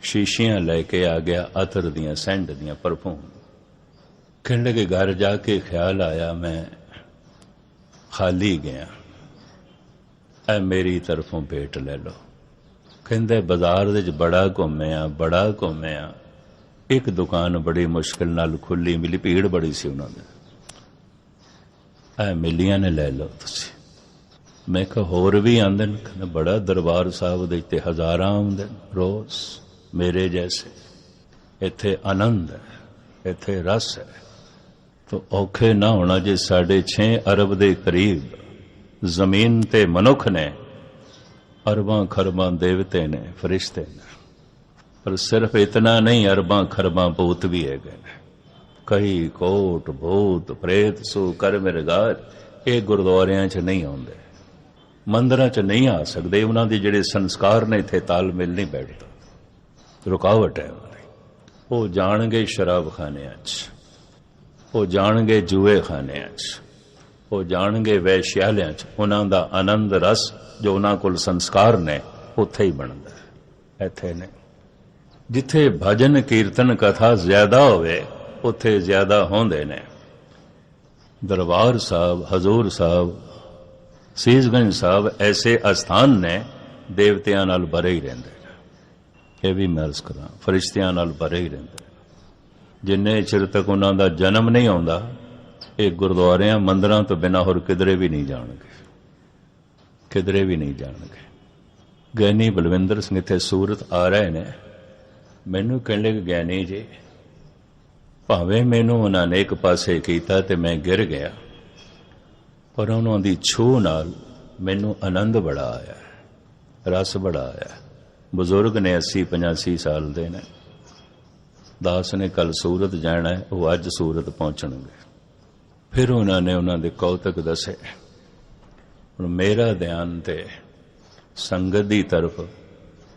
S1: ਸ਼ੀਸ਼ੀਆਂ ਲੈ ਕੇ ਆ ਗਿਆ, ਅਤਰ ਦੀਆਂ, ਸੈਂਟ ਦੀਆਂ, ਪਰਫਿਊਮ। ਕਹਿਣ ਲੱਗੇ ਘਰ ਜਾ ਕੇ ਖਿਆਲ ਆਇਆ ਮੈਂ ਖਾਲੀ ਗਿਆ, ਐ ਮੇਰੀ ਤਰਫੋਂ ਭੇਟ ਲੈ ਲਓ। ਕਹਿੰਦੇ ਬਾਜ਼ਾਰ ਦੇ ਵਿੱਚ ਬੜਾ ਘੁੰਮਿਆ, ਇੱਕ ਦੁਕਾਨ ਬੜੀ ਮੁਸ਼ਕਿਲ ਨਾਲ ਖੁੱਲੀ ਮਿਲੀ, ਭੀੜ ਬੜੀ ਸੀ ਉਹਨਾਂ ਦੇ। ਐ ਮਿਲੀਆਂ ਨੇ, ਲੈ ਲਓ ਤੁਸੀਂ। ਮੈਂ ਕਿਹਾ ਹੋਰ ਵੀ ਆਉਂਦੇ ਨੇ? ਕਹਿੰਦਾ ਬੜਾ, ਦਰਬਾਰ ਸਾਹਿਬ ਦੇ ਤੇ ਹਜ਼ਾਰਾਂ ਆਉਂਦੇ ਰੋਜ਼ ਮੇਰੇ ਜੈਸੇ। ਇੱਥੇ ਆਨੰਦ ਹੈ, ਇੱਥੇ ਰਸ ਹੈ। ਤਾਂ ਔਖੇ ਨਾ ਹੋਣਾ ਜੇ 6.5 ਅਰਬ ਦੇ ਕਰੀਬ ਜ਼ਮੀਨ ਤੇ ਮਨੁੱਖ ਨੇ, ਅਰਬਾਂ ਖਰਬਾਂ ਦੇਵਤੇ ਨੇ, ਫਰਿਸ਼ਤੇ ਨੇ। ਪਰ ਸਿਰਫ ਇਤਨਾ ਨਹੀਂ, ਅਰਬਾਂ ਖਰਬਾਂ ਭੂਤ ਵੀ ਹੈਗੇ ਨੇ। ਕਈ ਕੋਟ ਭੂਤ ਪ੍ਰੇਤ ਸੋ ਕਰ ਮਿਰਗਾਰ। ਇਹ ਗੁਰਦੁਆਰਿਆਂ 'ਚ ਨਹੀਂ ਆਉਂਦੇ, ਮੰਦਰਾਂ 'ਚ ਨਹੀਂ ਆ ਸਕਦੇ। ਉਹਨਾਂ ਦੇ ਜਿਹੜੇ ਸੰਸਕਾਰ ਨੇ ਇੱਥੇ ਤਾਲਮੇਲ ਨਹੀਂ ਬੈਠਦਾ, ਰੁਕਾਵਟ ਹੈ। ਉਹ ਜਾਣਗੇ ਸ਼ਰਾਬ ਖਾਨਿਆਂ 'ਚ, ਉਹ ਜਾਣਗੇ ਜੂਏ ਖਾਨਿਆਂ 'ਚ, ਉਹ ਜਾਣਗੇ ਵੈਸ਼ਿਆਲਿਆਂ 'ਚ ਉਹਨਾਂ ਦਾ ਆਨੰਦ ਰਸ ਜੋ ਉਹਨਾਂ ਕੋਲ ਸੰਸਕਾਰ ਨੇ ਉੱਥੇ ਹੀ ਬਣਦਾ ਹੈ, ਇੱਥੇ ਨਹੀਂ। ਜਿੱਥੇ ਭਜਨ ਕੀਰਤਨ ਕਥਾ ਜ਼ਿਆਦਾ ਹੋਵੇ ਉੱਥੇ ਜ਼ਿਆਦਾ ਹੁੰਦੇ ਨੇ। ਦਰਬਾਰ ਸਾਹਿਬ, ਹਜ਼ੂਰ ਸਾਹਿਬ, ਸੀਸਗੰਜ ਸਾਹਿਬ ਐਸੇ ਅਸਥਾਨ ਨੇ ਦੇਵਤਿਆਂ ਨਾਲ ਭਰੇ ਹੀ ਰਹਿੰਦੇ ਨੇ। ਇਹ ਵੀ ਮੈਂ ਅਰਜ਼ ਕਰਾਂ, ਫਰਿਸ਼ਤਿਆਂ ਨਾਲ ਭਰੇ ਹੀ ਰਹਿੰਦੇ ਨੇ। ਜਿੰਨੇ ਚਿਰ ਤੱਕ ਉਹਨਾਂ ਦਾ ਜਨਮ ਨਹੀਂ ਆਉਂਦਾ ਇਹ ਗੁਰਦੁਆਰਿਆਂ ਮੰਦਰਾਂ ਤੋਂ ਬਿਨਾਂ ਹੋਰ ਕਿਧਰੇ ਵੀ ਨਹੀਂ ਜਾਣਗੇ, ਕਿਧਰੇ ਵੀ ਨਹੀਂ ਜਾਣਗੇ। ਗਿਆਨੀ ਬਲਵਿੰਦਰ ਸਿੰਘ ਇੱਥੇ ਸੂਰਤ ਆ ਰਹੇ ਨੇ, ਮੈਨੂੰ ਕਹਿਣ ਲੱਗੇ ਗਿਆਨੀ ਜੀ ਭਾਵੇਂ ਮੈਨੂੰ ਉਹਨਾਂ ਨੇ ਇੱਕ ਪਾਸੇ ਕੀਤਾ ਤੇ ਮੈਂ ਗਿਰ ਗਿਆ, ਪਰ ਉਹਨਾਂ ਦੀ ਛੂਹ ਨਾਲ ਮੈਨੂੰ ਆਨੰਦ ਬੜਾ ਆਇਆ, ਰਸ ਬੜਾ ਆਇਆ। ਬਜ਼ੁਰਗ ਨੇ 80-85 ਸਾਲ ਦੇ ਨੇ। ਦਾਸ ਨੇ ਕੱਲ ਸੂਰਤ ਜਾਣਾ ਹੈ, ਉਹ ਅੱਜ ਸੂਰਤ ਪਹੁੰਚਣਗੇ। ਫਿਰ ਉਹਨਾਂ ਨੇ ਉਹਨਾਂ ਦੇ ਕੌਤਕ ਦੱਸੇ। ਹੁਣ ਮੇਰਾ ਧਿਆਨ ਤੇ ਸੰਗਤ ਦੀ ਤਰਫ,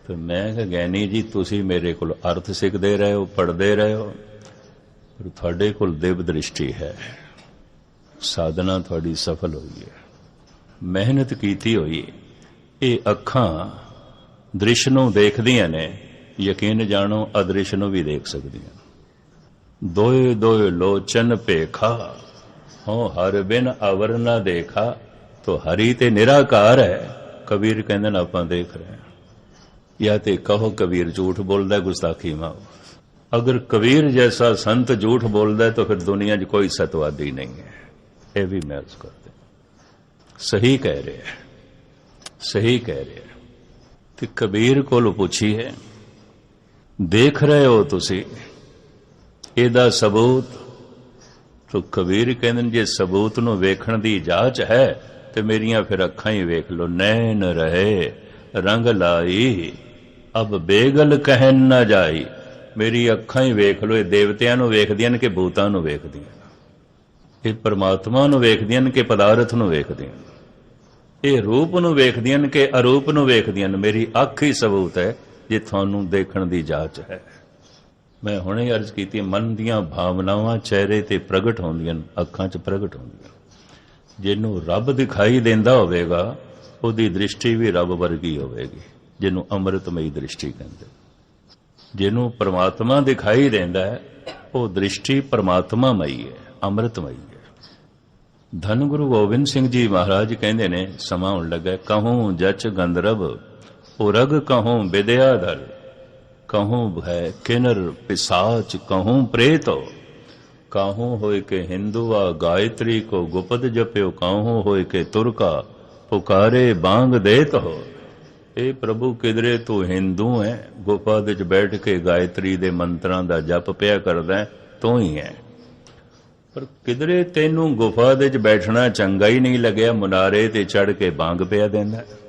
S1: ਤੇ ਮੈਂ ਕਿਹਾ ਗਿਆਨੀ ਜੀ ਤੁਸੀਂ ਮੇਰੇ ਕੋਲ ਅਰਥ ਸਿੱਖਦੇ ਰਹੇ ਹੋ, ਪੜ੍ਹਦੇ ਰਹੇ ਹੋ, ਪਰ ਤੁਹਾਡੇ ਕੋਲ ਦਿਵ ਦ੍ਰਿਸ਼ਟੀ ਹੈ, ਸਾਧਨਾ ਤੁਹਾਡੀ ਸਫਲ ਹੋਈ ਹੈ, ਮਿਹਨਤ ਕੀਤੀ ਹੋਈ। ਇਹ ਅੱਖਾਂ ਦ੍ਰਿਸ਼ ਨੂੰ ਦੇਖਦੀਆਂ ਨੇ, ਯਕੀਨ ਜਾਣੋ ਅਦ੍ਰਿਸ਼ ਨੂੰ ਵੀ ਦੇਖ ਸਕਦੀਆਂ। ਦੋਏ ਦੋਏ ਲੋਚਨ ਭੇਖਾ ਹੋ ਹਰ ਬਿਨ ਅਵਰ ਨਾ ਦੇਖਾ, ਤੋ ਹਰੀ ਤੇ ਨਿਰਾਕਾਰ ਹੈ। ਕਬੀਰ ਕਹਿੰਦੇ ਨੇ ਆਪਾਂ ਦੇਖ ਰਹੇ ਹਾਂ। ਜਾਂ ਤੇ ਕਹੋ ਕਬੀਰ ਝੂਠ ਬੋਲਦਾ, ਗੁਸਤਾਖੀ ਮਾਓ। ਅਗਰ ਕਬੀਰ ਜੈਸਾ ਸੰਤ ਝੂਠ ਬੋਲਦਾ ਤਾਂ ਫਿਰ ਦੁਨੀਆ 'ਚ ਕੋਈ ਸਤਵਾਦੀ ਨਹੀਂ ਹੈ। ਇਹ ਵੀ ਮੈਂ ਅਰਜ਼ ਕਰਦੇ, ਸਹੀ ਕਹਿ ਰਿਹਾ, ਸਹੀ ਕਹਿ ਰਿਹਾ। ਤੇ ਕਬੀਰ ਕੋਲ ਪੁੱਛੀਏ, ਦੇਖ ਰਹੇ ਹੋ ਤੁਸੀਂ, ਇਹਦਾ ਸਬੂਤ? ਤੋ ਕਬੀਰ ਕਹਿੰਦੇ ਨੇ ਜੇ ਸਬੂਤ ਨੂੰ ਵੇਖਣ ਦੀ ਜਾਂਚ ਹੈ ਤੇ ਮੇਰੀਆਂ ਫਿਰ ਅੱਖਾਂ ਹੀ ਵੇਖ ਲੋ। ਨੈਣ ਰਹੇ ਰੰਗ ਲਾਈ, ਅਬ ਬੇਗਲ ਕਹਿਣ ਨਾ ਜਾਈ। ਮੇਰੀ ਅੱਖਾਂ ਹੀ ਵੇਖ ਲੋ, ਇਹ ਦੇਵਤਿਆਂ ਨੂੰ ਵੇਖਦੀਆਂ ਨੇ ਕਿ ਭੂਤਾਂ ਨੂੰ ਵੇਖਦੀਆਂ ਨੇ, ਇਹ ਪਰਮਾਤਮਾ ਨੂੰ ਵੇਖਦੀਆਂ ਨੇ ਕਿ ਪਦਾਰਥ ਨੂੰ ਵੇਖਦੀਆਂ ਨੇ, ਇਹ ਰੂਪ ਨੂੰ ਵੇਖਦੀਆਂ ਨੇ ਕਿ ਅਰੂਪ ਨੂੰ ਵੇਖਦੀਆਂ ਨੇ। ਮੇਰੀ ਅੱਖ ਹੀ ਸਬੂਤ ਹੈ ਜੇ ਤੁਹਾਨੂੰ ਦੇਖਣ ਦੀ ਜਾਂਚ ਹੈ। ਮੈਂ ਹੁਣੇ ਅਰਜ਼ ਕੀਤੀ, ਮਨ ਦੀਆਂ ਭਾਵਨਾਵਾਂ ਚਿਹਰੇ ਤੇ ਪ੍ਰਗਟ ਹੁੰਦੀਆਂ ਨੇ, ਅੱਖਾਂ 'ਚ ਪ੍ਰਗਟ ਹੁੰਦੀਆਂ। ਜਿਹਨੂੰ ਰੱਬ ਦਿਖਾਈ ਦਿੰਦਾ ਹੋਵੇਗਾ ਉਹਦੀ ਦ੍ਰਿਸ਼ਟੀ ਵੀ ਰੱਬ ਵਰਗੀ ਹੋਵੇਗੀ, ਜਿਹਨੂੰ ਅੰਮ੍ਰਿਤਮਈ ਦ੍ਰਿਸ਼ਟੀ ਕਹਿੰਦੇ। ਜਿਹਨੂੰ ਪਰਮਾਤਮਾ ਦਿਖਾਈ ਦਿੰਦਾ ਹੈ ਉਹ ਦ੍ਰਿਸ਼ਟੀ ਪਰਮਾਤਮਾਮਈ ਹੈ, ਅੰਮ੍ਰਿਤਮਈ ਹੈ। ਧੰਨ ਗੁਰੂ ਗੋਬਿੰਦ ਸਿੰਘ ਜੀ ਮਹਾਰਾਜ ਕਹਿੰਦੇ ਨੇ, ਸਮਾਂ ਹੋਣ ਲੱਗਾ, ਕਹੂੰ ਜਚ ਗੰਧਰਵ ਉਰਗ ਕਹੂੰ ਵਿਦਿਆਧਰ, कहूँ है किन्नर पिसाच कहूँ प्रेत, काहूँ होय के हिंदुआ गायत्री को गुपद जप्यो, काहूँ होय के तुर्का पुकारे बांग देत हो। ए प्रभु किधरे तू हिंदू है, गुफा विच बैठ के गायत्री दे मंत्रां दा जप पिया करदा है, तू ही है, पर किधरे तेनू गुफा विच बैठना चंगा ही नहीं लग्या, मुनारे ते चढ़ के बांग पिया देंदा है।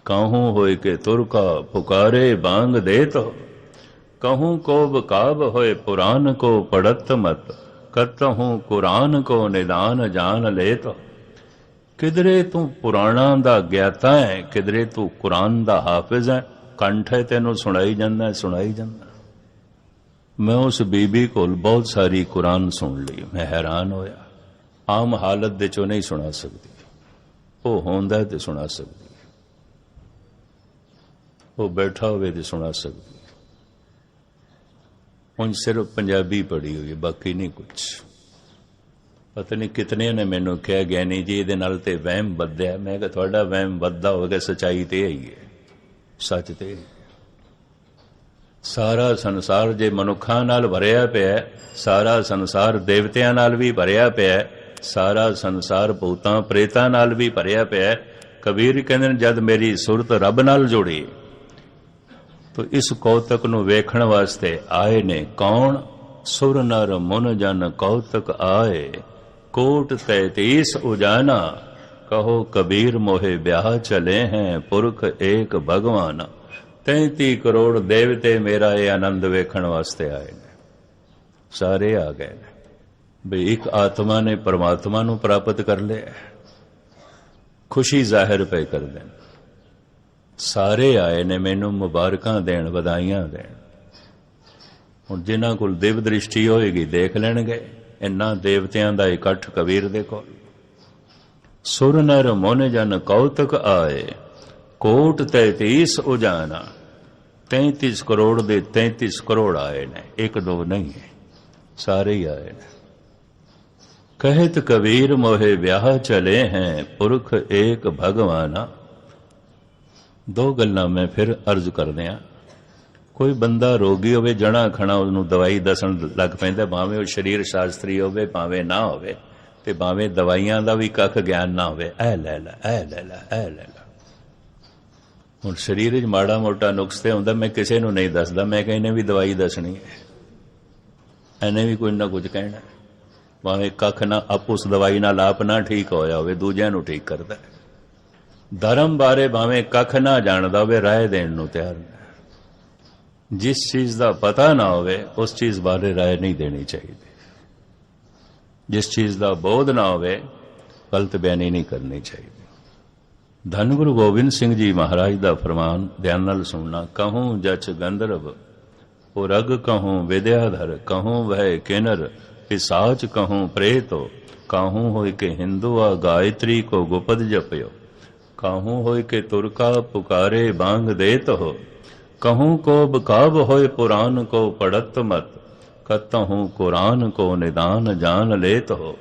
S1: कहूँ होय के तुरका पुकारे बांग देत हो, कहूँ को बकाब होए पुराण को पढ़त मत, कतहूँ कुरान को निदान जान लेत हो। किधरे तू पुराणा दा ज्ञाता है, किधरे तू कुरान दा हाफिज है, कंठ है तेनू सुनाई जांदा, सुनाई जांदा। मैं उस बीबी कोल बहुत सारी कुरान सुन ली, मैं हैरान होया। आम हालत दे चो नहीं सुना सकती, वो होंदा ते सुना सकती, वो बैठा हुए तो सुना सकती। उन सिर्फ पंजाबी पढ़ी हुई, बाकी नहीं कुछ। पता नहीं कितने ने मैनू कहा ज्ञानी जी ये नाल ते वहम बदया। मैं कहा थोड़ा वहम बददा होगा, सच्चाई तो यही है, सच तो सारा संसार जे मनुखा नाल भरिया पिया, सारा संसार देवतियां नाल भी भरिया पिया, सारा संसार भूतां प्रेतां नाल भी भरिया पिया। कबीर कहंदे ने जद मेरी सुरत रब नाल जुड़ी तो इस कौतक नूं वेखण वास्ते आए ने कौन? सुर नर मुन जन कौतक आए, कोट 33 उजाना, कहो कबीर मोहे ब्याह चले हैं, पुरख एक भगवान। 33 करोड़ देवते मेरा ये आनंद वेखण वास्ते आए ने, सारे आ गए ने। बई एक आत्मा ने परमात्मा नूं प्राप्त कर लिया, खुशी जाहिर पे कर दें। सारे आए ने मैनू मुबारकां देण, वधाइयां देण। हुण जिन्हां कोल दिव दृष्टि होएगी देख लैणगे, इन्ना देवतियां दा इकट्ठ कबीर दे कोल। सुर नर मुन जन कौतक आए, कोट 33 उजाना। 33 करोड़ दे 33 करोड़ आए ने, एक दो नहीं है, सारे ही आए ने। कहत कबीर मोहे ब्याह चले हैं, पुरख एक भगवाना। दो गल्लां मैं फिर अर्ज कर दियां। कोई बंदा रोगी होवे, जना खना उन्होंने दवाई दसन लग पैंदा, भावें वो शरीर शास्त्री होवे भावें ना होवे, ते भावें दवाइयां दा भी कख ज्ञान ना होवे, ऐ लै ला ऐ लै ला ऐ लै ला। हुण शरीर च माड़ा मोटा नुक्स ते हुंदा, मैं किसी नूं नहीं दसदा, मैं कि इन्हें भी दवाई दसनी है, इन्हें भी कुछ ना कुछ कहना। भावें कख ना आप उस दवाई नाल आप ना ठीक होया होवे, दूजिआं नूं ठीक करदा है। धर्म बारे भावें कख ना जानदा होवे, राय देण नूं तैयार नहीं। जिस चीज का पता ना होवे उस चीज बारे राय नहीं देनी चाहिए। जिस चीज का बोध ना होवे गलत बयानी नहीं करनी चाहिए। धन गुरु गोबिंद सिंह जी महाराज का फरमान ध्यान नाल सुनना। कहूं जच गंधर्व ओ रग, कहूं विद्याधर, कहूं वह किन्नर, पिसाच कहूं प्रेतो, कहूं होय के हिंदू आ गायत्री को गुपद जपयो, कहूं होय के तुरका पुकारे बांग देत हो, कहूं को बकाब होय पुराण को पढ़त मत, कतहूं कुरान को निदान जान लेत हो।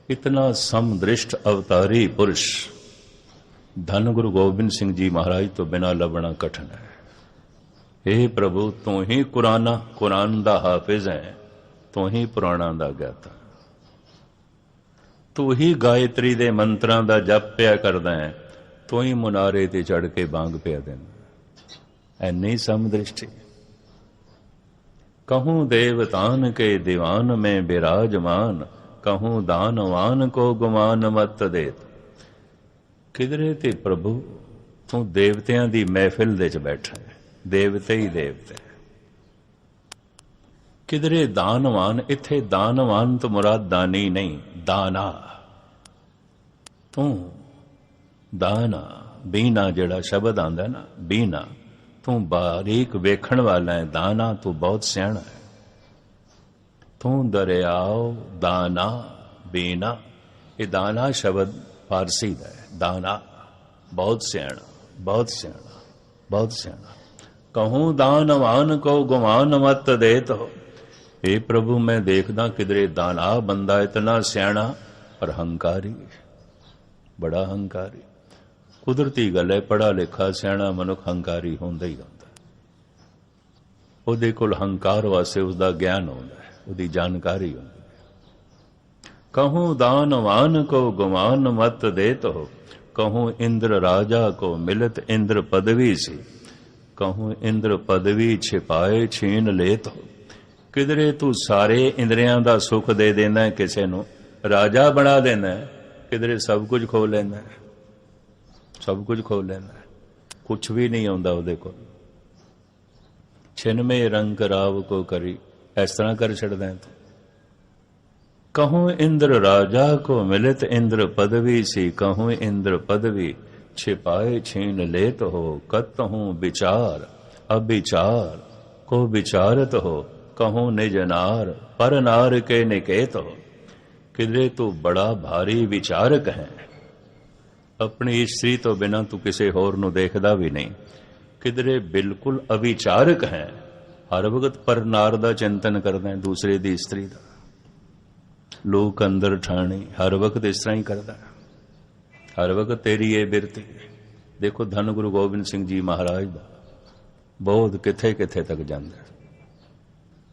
S1: इतना समदृष्ट अवतारी पुरुष धन गुरु गोबिंद सिंह जी महाराज तो बिना लभना कठिन है। हे प्रभु तू ही कुरान दा हाफिज है, तू ही पुराणा दा ज्ञाता, तू ही गायत्री दे मंत्रां दा जप पिया करदा है, तू ही मुनारे ते चढ़ के बांग पिया देना। ऐनी समदृष्टि। कहूं देवतान के दीवान में विराजमान, कहूं दानवान को गुमान मत देत। किधरे ते प्रभु तू देवतियां दी महफिल दे च बैठा है, देवते ही देवते। किधरे दानवान, इत्थे दानवान तो मुराद दानी नहीं, दाना। तू दाना बीना जड़ा शब्द आंदा ना, बीना तू बारीक वेखण वाला है, दाना तू बहुत सियाणा है। तू दरियाओ दाना बीना, ये दाना शब्द फारसी का है। दाना बहुत सियाणा, बहुत सियाणा, बहुत सियाणा। कहूं दानवान को गुमान मत देत हो। हे प्रभु मैं देखदा किधरे दाना बंदा इतना सियाणा पर हंकारी, बड़ा हंकारी। कुदरती गल है, पढ़ा लिखा सियाणा मनुख हंकारी होंदा ही होंदा। उहदे कोल हंकार वास्ते उसका ज्ञान होंदा है, उसकी जानकारी होंदी है। कहूं दानवान को गुमान मत देत हो, कहूं इंद्र राजा को मिलत इंद्र पदवी सी, कहूं इंद्र पदवी छिपाए छीन लेत हो। किधरे तू सारे इंद्रियां दा सुख दे देना है, किसी नूं राजा बना देना है, किधरे सब कुछ खो लेना है, सब कुछ खो लेना है, कुछ भी नहीं आंदा उहदे कोल। छिनमे रंग राव को करी, इस तरह कर छड़दा है तू। कहूं इंद्र राजा को मिलत इंद्र पदवी सी, कहूं इंद्र पदवी छिपाए छीन लेत हो। कतहूं विचार अविचार को विचारत हो, कहूं निज नार पर नार के निकेत हो। किधरे तू बड़ा भारी विचारक है, अपनी स्त्री तो बिना तू किसी होर नूं देखदा भी नहीं। किधरे बिल्कुल अविचारक है, हर वक्त पर नार दा चिंतन करदा है, दूसरे दी स्त्री दा। लोक अंदर ठाणी, हर वक्त इस तरह ही करदा है, हर वक्त तेरी ये बिरती। देखो धन गुरु गोबिंद सिंह जी महाराज दा बोध किथे किथे तक जांदा है।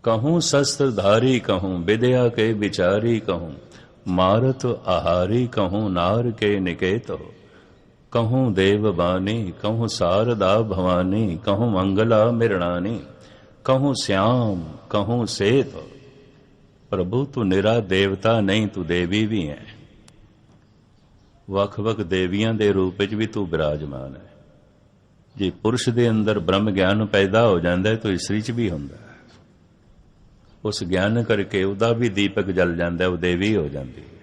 S1: कहूं शस्त्रधारी, कहूं विद्या के विचारी, कहूं मारत आहारी, कहूं नार के निकेत हो। कहूं देवबानी, कहूं शारदा भवानी, कहूं मंगला मृणानी, कहूं श्याम, कहूं सेत हो। प्रभु तू निरा देवता नहीं, तू देवी भी है। वख वख देवियां दे रूप विच भी तू विराजमान है। जे पुरुष दे अंदर ब्रह्म ज्ञान पैदा हो जाता है तो स्त्री च भी होंदा है। उस ज्ञान करके उहदा भी दीपक जल जाता है, वह देवी हो जाती है।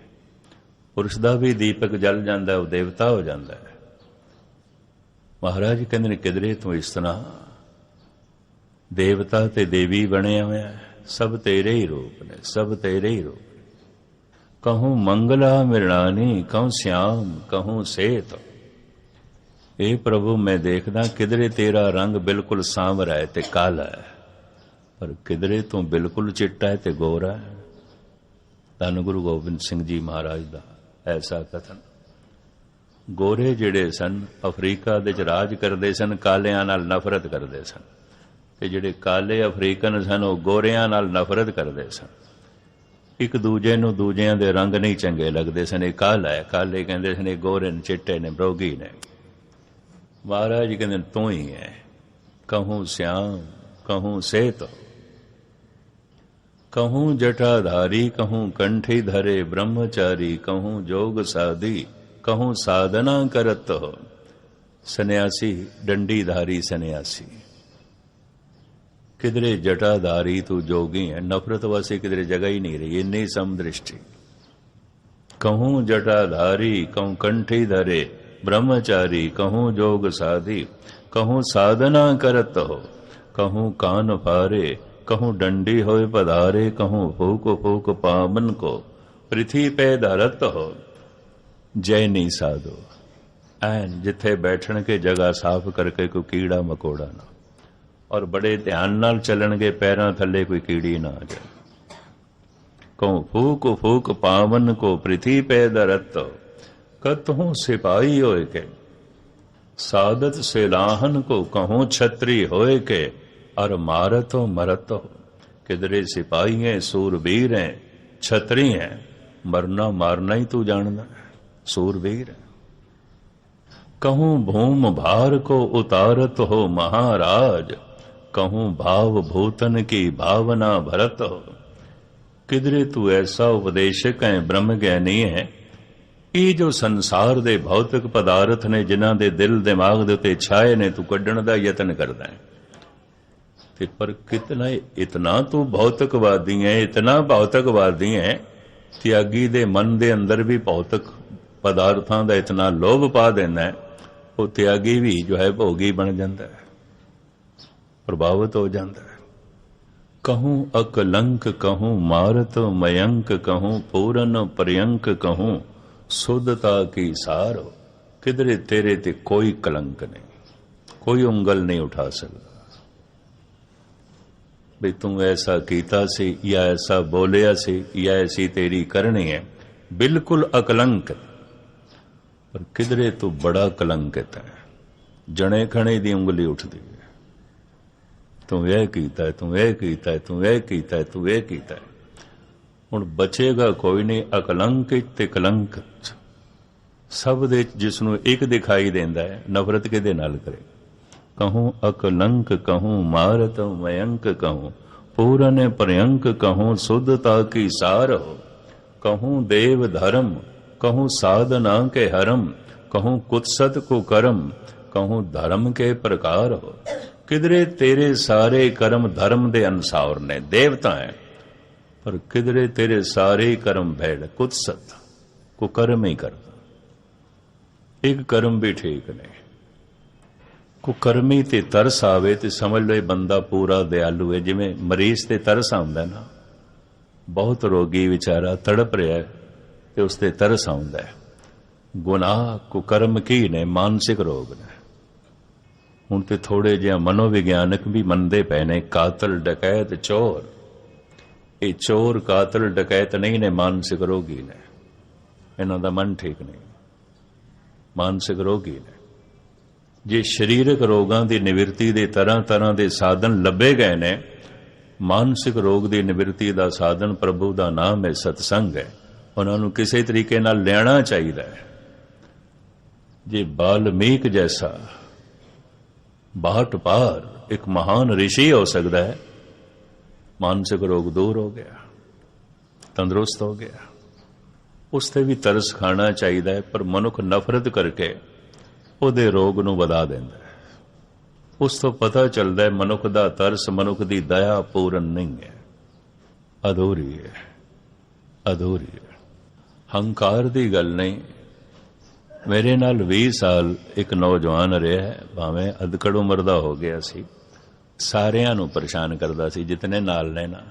S1: पुरुष का भी दीपक जल जाता है, वह देवता हो जाता है। महाराज कहते किधरे तू इस तरह देवता ते देवी बने हुए, सब तेरे ही रूप ने, सब तेरे ही रूप। कहूँ मंगला मृणानी, कहूँ श्याम, कहूँ सेत। ਇਹ ਪ੍ਰਭੂ ਮੈਂ ਦੇਖਦਾ ਕਿਧਰੇ ਤੇਰਾ ਰੰਗ ਬਿਲਕੁਲ ਸਾਂਵਰਾ ਹੈ ਤੇ ਕਾਲਾ ਹੈ, ਪਰ ਕਿਧਰੇ ਤੂੰ ਬਿਲਕੁਲ ਚਿੱਟਾ ਹੈ ਤੇ ਗੋਰਾ ਹੈ। ਧੰਨ ਗੁਰੂ ਗੋਬਿੰਦ ਸਿੰਘ ਜੀ ਮਹਾਰਾਜ ਦਾ ਐਸਾ ਕਥਨ। ਗੋਰੇ ਜਿਹੜੇ ਸਨ ਅਫਰੀਕਾ ਦੇ ਚ ਰਾਜ ਕਰਦੇ ਸਨ, ਕਾਲਿਆਂ ਨਾਲ ਨਫ਼ਰਤ ਕਰਦੇ ਸਨ, ਤੇ ਜਿਹੜੇ ਕਾਲੇ ਅਫਰੀਕਨ ਸਨ ਉਹ ਗੋਰਿਆਂ ਨਾਲ ਨਫ਼ਰਤ ਕਰਦੇ ਸਨ। ਇੱਕ ਦੂਜੇ ਨੂੰ ਦੂਜਿਆਂ ਦੇ ਰੰਗ ਨਹੀਂ ਚੰਗੇ ਲੱਗਦੇ ਸਨ। ਇਹ ਕਾਲਾ ਹੈ, ਕਾਲੇ ਕਹਿੰਦੇ ਸਨ ਇਹ ਗੋਰੇ ਨੇ, ਚਿੱਟੇ ਨੇ, ਬਰੋਗੀ ਨੇ। महाराज जी कहते तू ही है। कहूँ श्याम, कहूँ सेत, कहूँ जटाधारी, कहूँ कंठी धरे ब्रह्मचारी, कहूँ जोग साधी, कहूँ साधना करत हो। सन्यासी, डंडीधारी सन्यासी, किधरे जटाधारी तू जोगी है। नफरत वासी किधरे जगह ही नहीं रही, इन्नी समदृष्टि। कहूँ जटाधारी, कहूँ कंठी धरे ब्रह्मचारी, कहूँ जोग साधी, कहूँ साधना करत हो। कहूँ कान फारे, कहूँ डंडी होए पधारे, कहूँ फूक फूक पावन को पृथ्वी पे धरत हो। जैनी साधो, ऐन जिथे बैठन के जगह साफ करके कोई कीड़ा मकोड़ा ना, और बड़े ध्यान नाल चलणगे पैरां थले कोई कीड़ी ना आ जाए। कहूँ फूक फूक पावन को पृथ्वी पे धरत हो। कतहूँ सिपाही होए के सादत से लाहन को, कहूँ छत्री होए के और मारत हो मरत हो। किधरे सिपाही हैं, सूरवीर हैं, छत्री हैं, मरना मारना ही तू जानना है, सूरवीर है। कहूँ भूम भार को उतारत हो महाराज, कहूँ भाव भूतन की भावना भरत हो। किधरे तू ऐसा उपदेशक है, ब्रह्म ज्ञानी है। ਇਹ ਜੋ ਸੰਸਾਰ ਦੇ ਭੌਤਿਕ ਪਦਾਰਥ ਨੇ ਜਿਨ੍ਹਾਂ ਦੇ ਦਿਲ ਦਿਮਾਗ ਦੇ ਉੱਤੇ ਛਾਏ ਨੇ, ਤੂੰ ਕੱਢਣ ਦਾ ਯਤਨ ਕਰਦਾ ਹੈ। ਤੇ ਪਰ ਕਿਤਨਾ ਇਤਨਾ ਤੂੰ ਭੌਤਿਕਵਾਦੀ ਹੈ, ਇਤਨਾ ਭੌਤਿਕਵਾਦੀ ਹੈ, ਤਿਆਗੀ ਦੇ ਮਨ ਦੇ ਅੰਦਰ ਵੀ ਭੌਤਿਕ ਪਦਾਰਥਾਂ ਦਾ ਇਤਨਾ ਲੋਭ ਪਾ ਦਿੰਦਾ ਹੈ, ਉਹ ਤਿਆਗੀ ਵੀ ਜੋ ਹੈ ਭੋਗੀ ਬਣ ਜਾਂਦਾ ਹੈ, ਪ੍ਰਭਾਵਿਤ ਹੋ ਜਾਂਦਾ ਹੈ। कहूँ अकलंक, कहूँ मारत मयंक, कहूँ पूरन पर्यंक, कहूँ शुद्धता की सारो। किधरे तेरे ते कोई कलंक नहीं, कोई उंगल नहीं उठा सकता भी तू ऐसा कीता सी या ऐसा बोलिया सी या ऐसी तेरी करनी है। बिल्कुल अकलंक, पर किधरे तू बड़ा कलंकित है। जने खने दी उंगली उठती है, तू यह कीता है, तू यह कीता है, तू यह कीता है, तू यह कीता है। ਹੁਣ ਬਚੇਗਾ ਕੋਈ ਨਹੀਂ। ਅਕਲੰਕਿਤ ਤੇ ਕਲੰਕਿਤ ਸਭ ਦੇ ਜਿਸ ਨੂੰ ਇੱਕ ਦਿਖਾਈ ਦਿੰਦਾ ਹੈ, ਨਫ਼ਰਤ ਕਿਹਦੇ ਨਾਲ ਕਰੇ। कहूँ अकलंक, कहूँ मारत मयंक, कहूँ पूरन पर्यंक, कहूँ शुद्धता की सार हो। कहूँ देव धर्म, कहूँ साधना के हरम, कहूँ कुत्सत को कर्म, कहूँ धर्म के प्रकार हो। किधरे तेरे सारे कर्म धर्म दे अनुसार ने, देवता है, पर किधरे तेरे सारे कर्म भेड़ कुत्सत को कर्म ही करता। एक कर्म भी ठीक नहीं। कुकर्मी ते तरस आवे ते समझ लो बंदा पूरा दयालु है। जिमें मरीज ते तरस आउंदा ना, बहुत रोगी विचारा तड़प रहा है ते उसते तरस आउंदा है। गुनाह कुकर्म की ने, मानसिक रोग ने। हुण ते थोड़े जिहा मनोविग्यानक भी मनदे पए ने, कातल डकैत चोर, ये चोर कातल डकैत नहीं ने, मानसिक रोगी ने। इन्हां दा मन ठीक नहीं, मानसिक रोगी ने। जे शरीरक रोगां दी निवृत्ति दे तरह तरह दे साधन लभे गए ने, मानसिक रोग दी निवृत्ति दा साधन प्रभु दा नाम है, सतसंग है। उन्हां नूं किसी तरीके नाल लेना चाहिए। जे बाल्मीक जैसा बाट पार एक महान ऋषि हो सकता है, मानसिक रोग दूर हो गया, तंदुरुस्त हो गया, उसते भी तरस खाना चाहिए। पर मनुख नफरत करके ਉਹਦੇ ਰੋਗ ਨੂੰ ਵਧਾ ਦਿੰਦਾ ਹੈ। ਉਸ ਤੋਂ ਪਤਾ ਚੱਲਦਾ ਹੈ ਮਨੁੱਖ ਦਾ ਤਰਸ, ਮਨੁੱਖ ਦੀ ਦਇਆ ਪੂਰਨ ਨਹੀਂ ਹੈ, ਅਧੂਰੀ ਹੈ, ਅਧੂਰੀ ਹੈ। ਹੰਕਾਰ ਦੀ ਗੱਲ ਨਹੀਂ। ਮੇਰੇ ਨਾਲ 20 ਸਾਲ ਇੱਕ ਨੌਜਵਾਨ ਰਿਹਾ ਹੈ, ਭਾਵੇਂ ਅਧਕੜ ਉਮਰ ਦਾ ਹੋ ਗਿਆ ਸੀ, ਸਾਰਿਆਂ ਨੂੰ ਪਰੇਸ਼ਾਨ ਕਰਦਾ ਸੀ ਜਿਤਨੇ ਨਾਲ ਨੇ ਨਾ।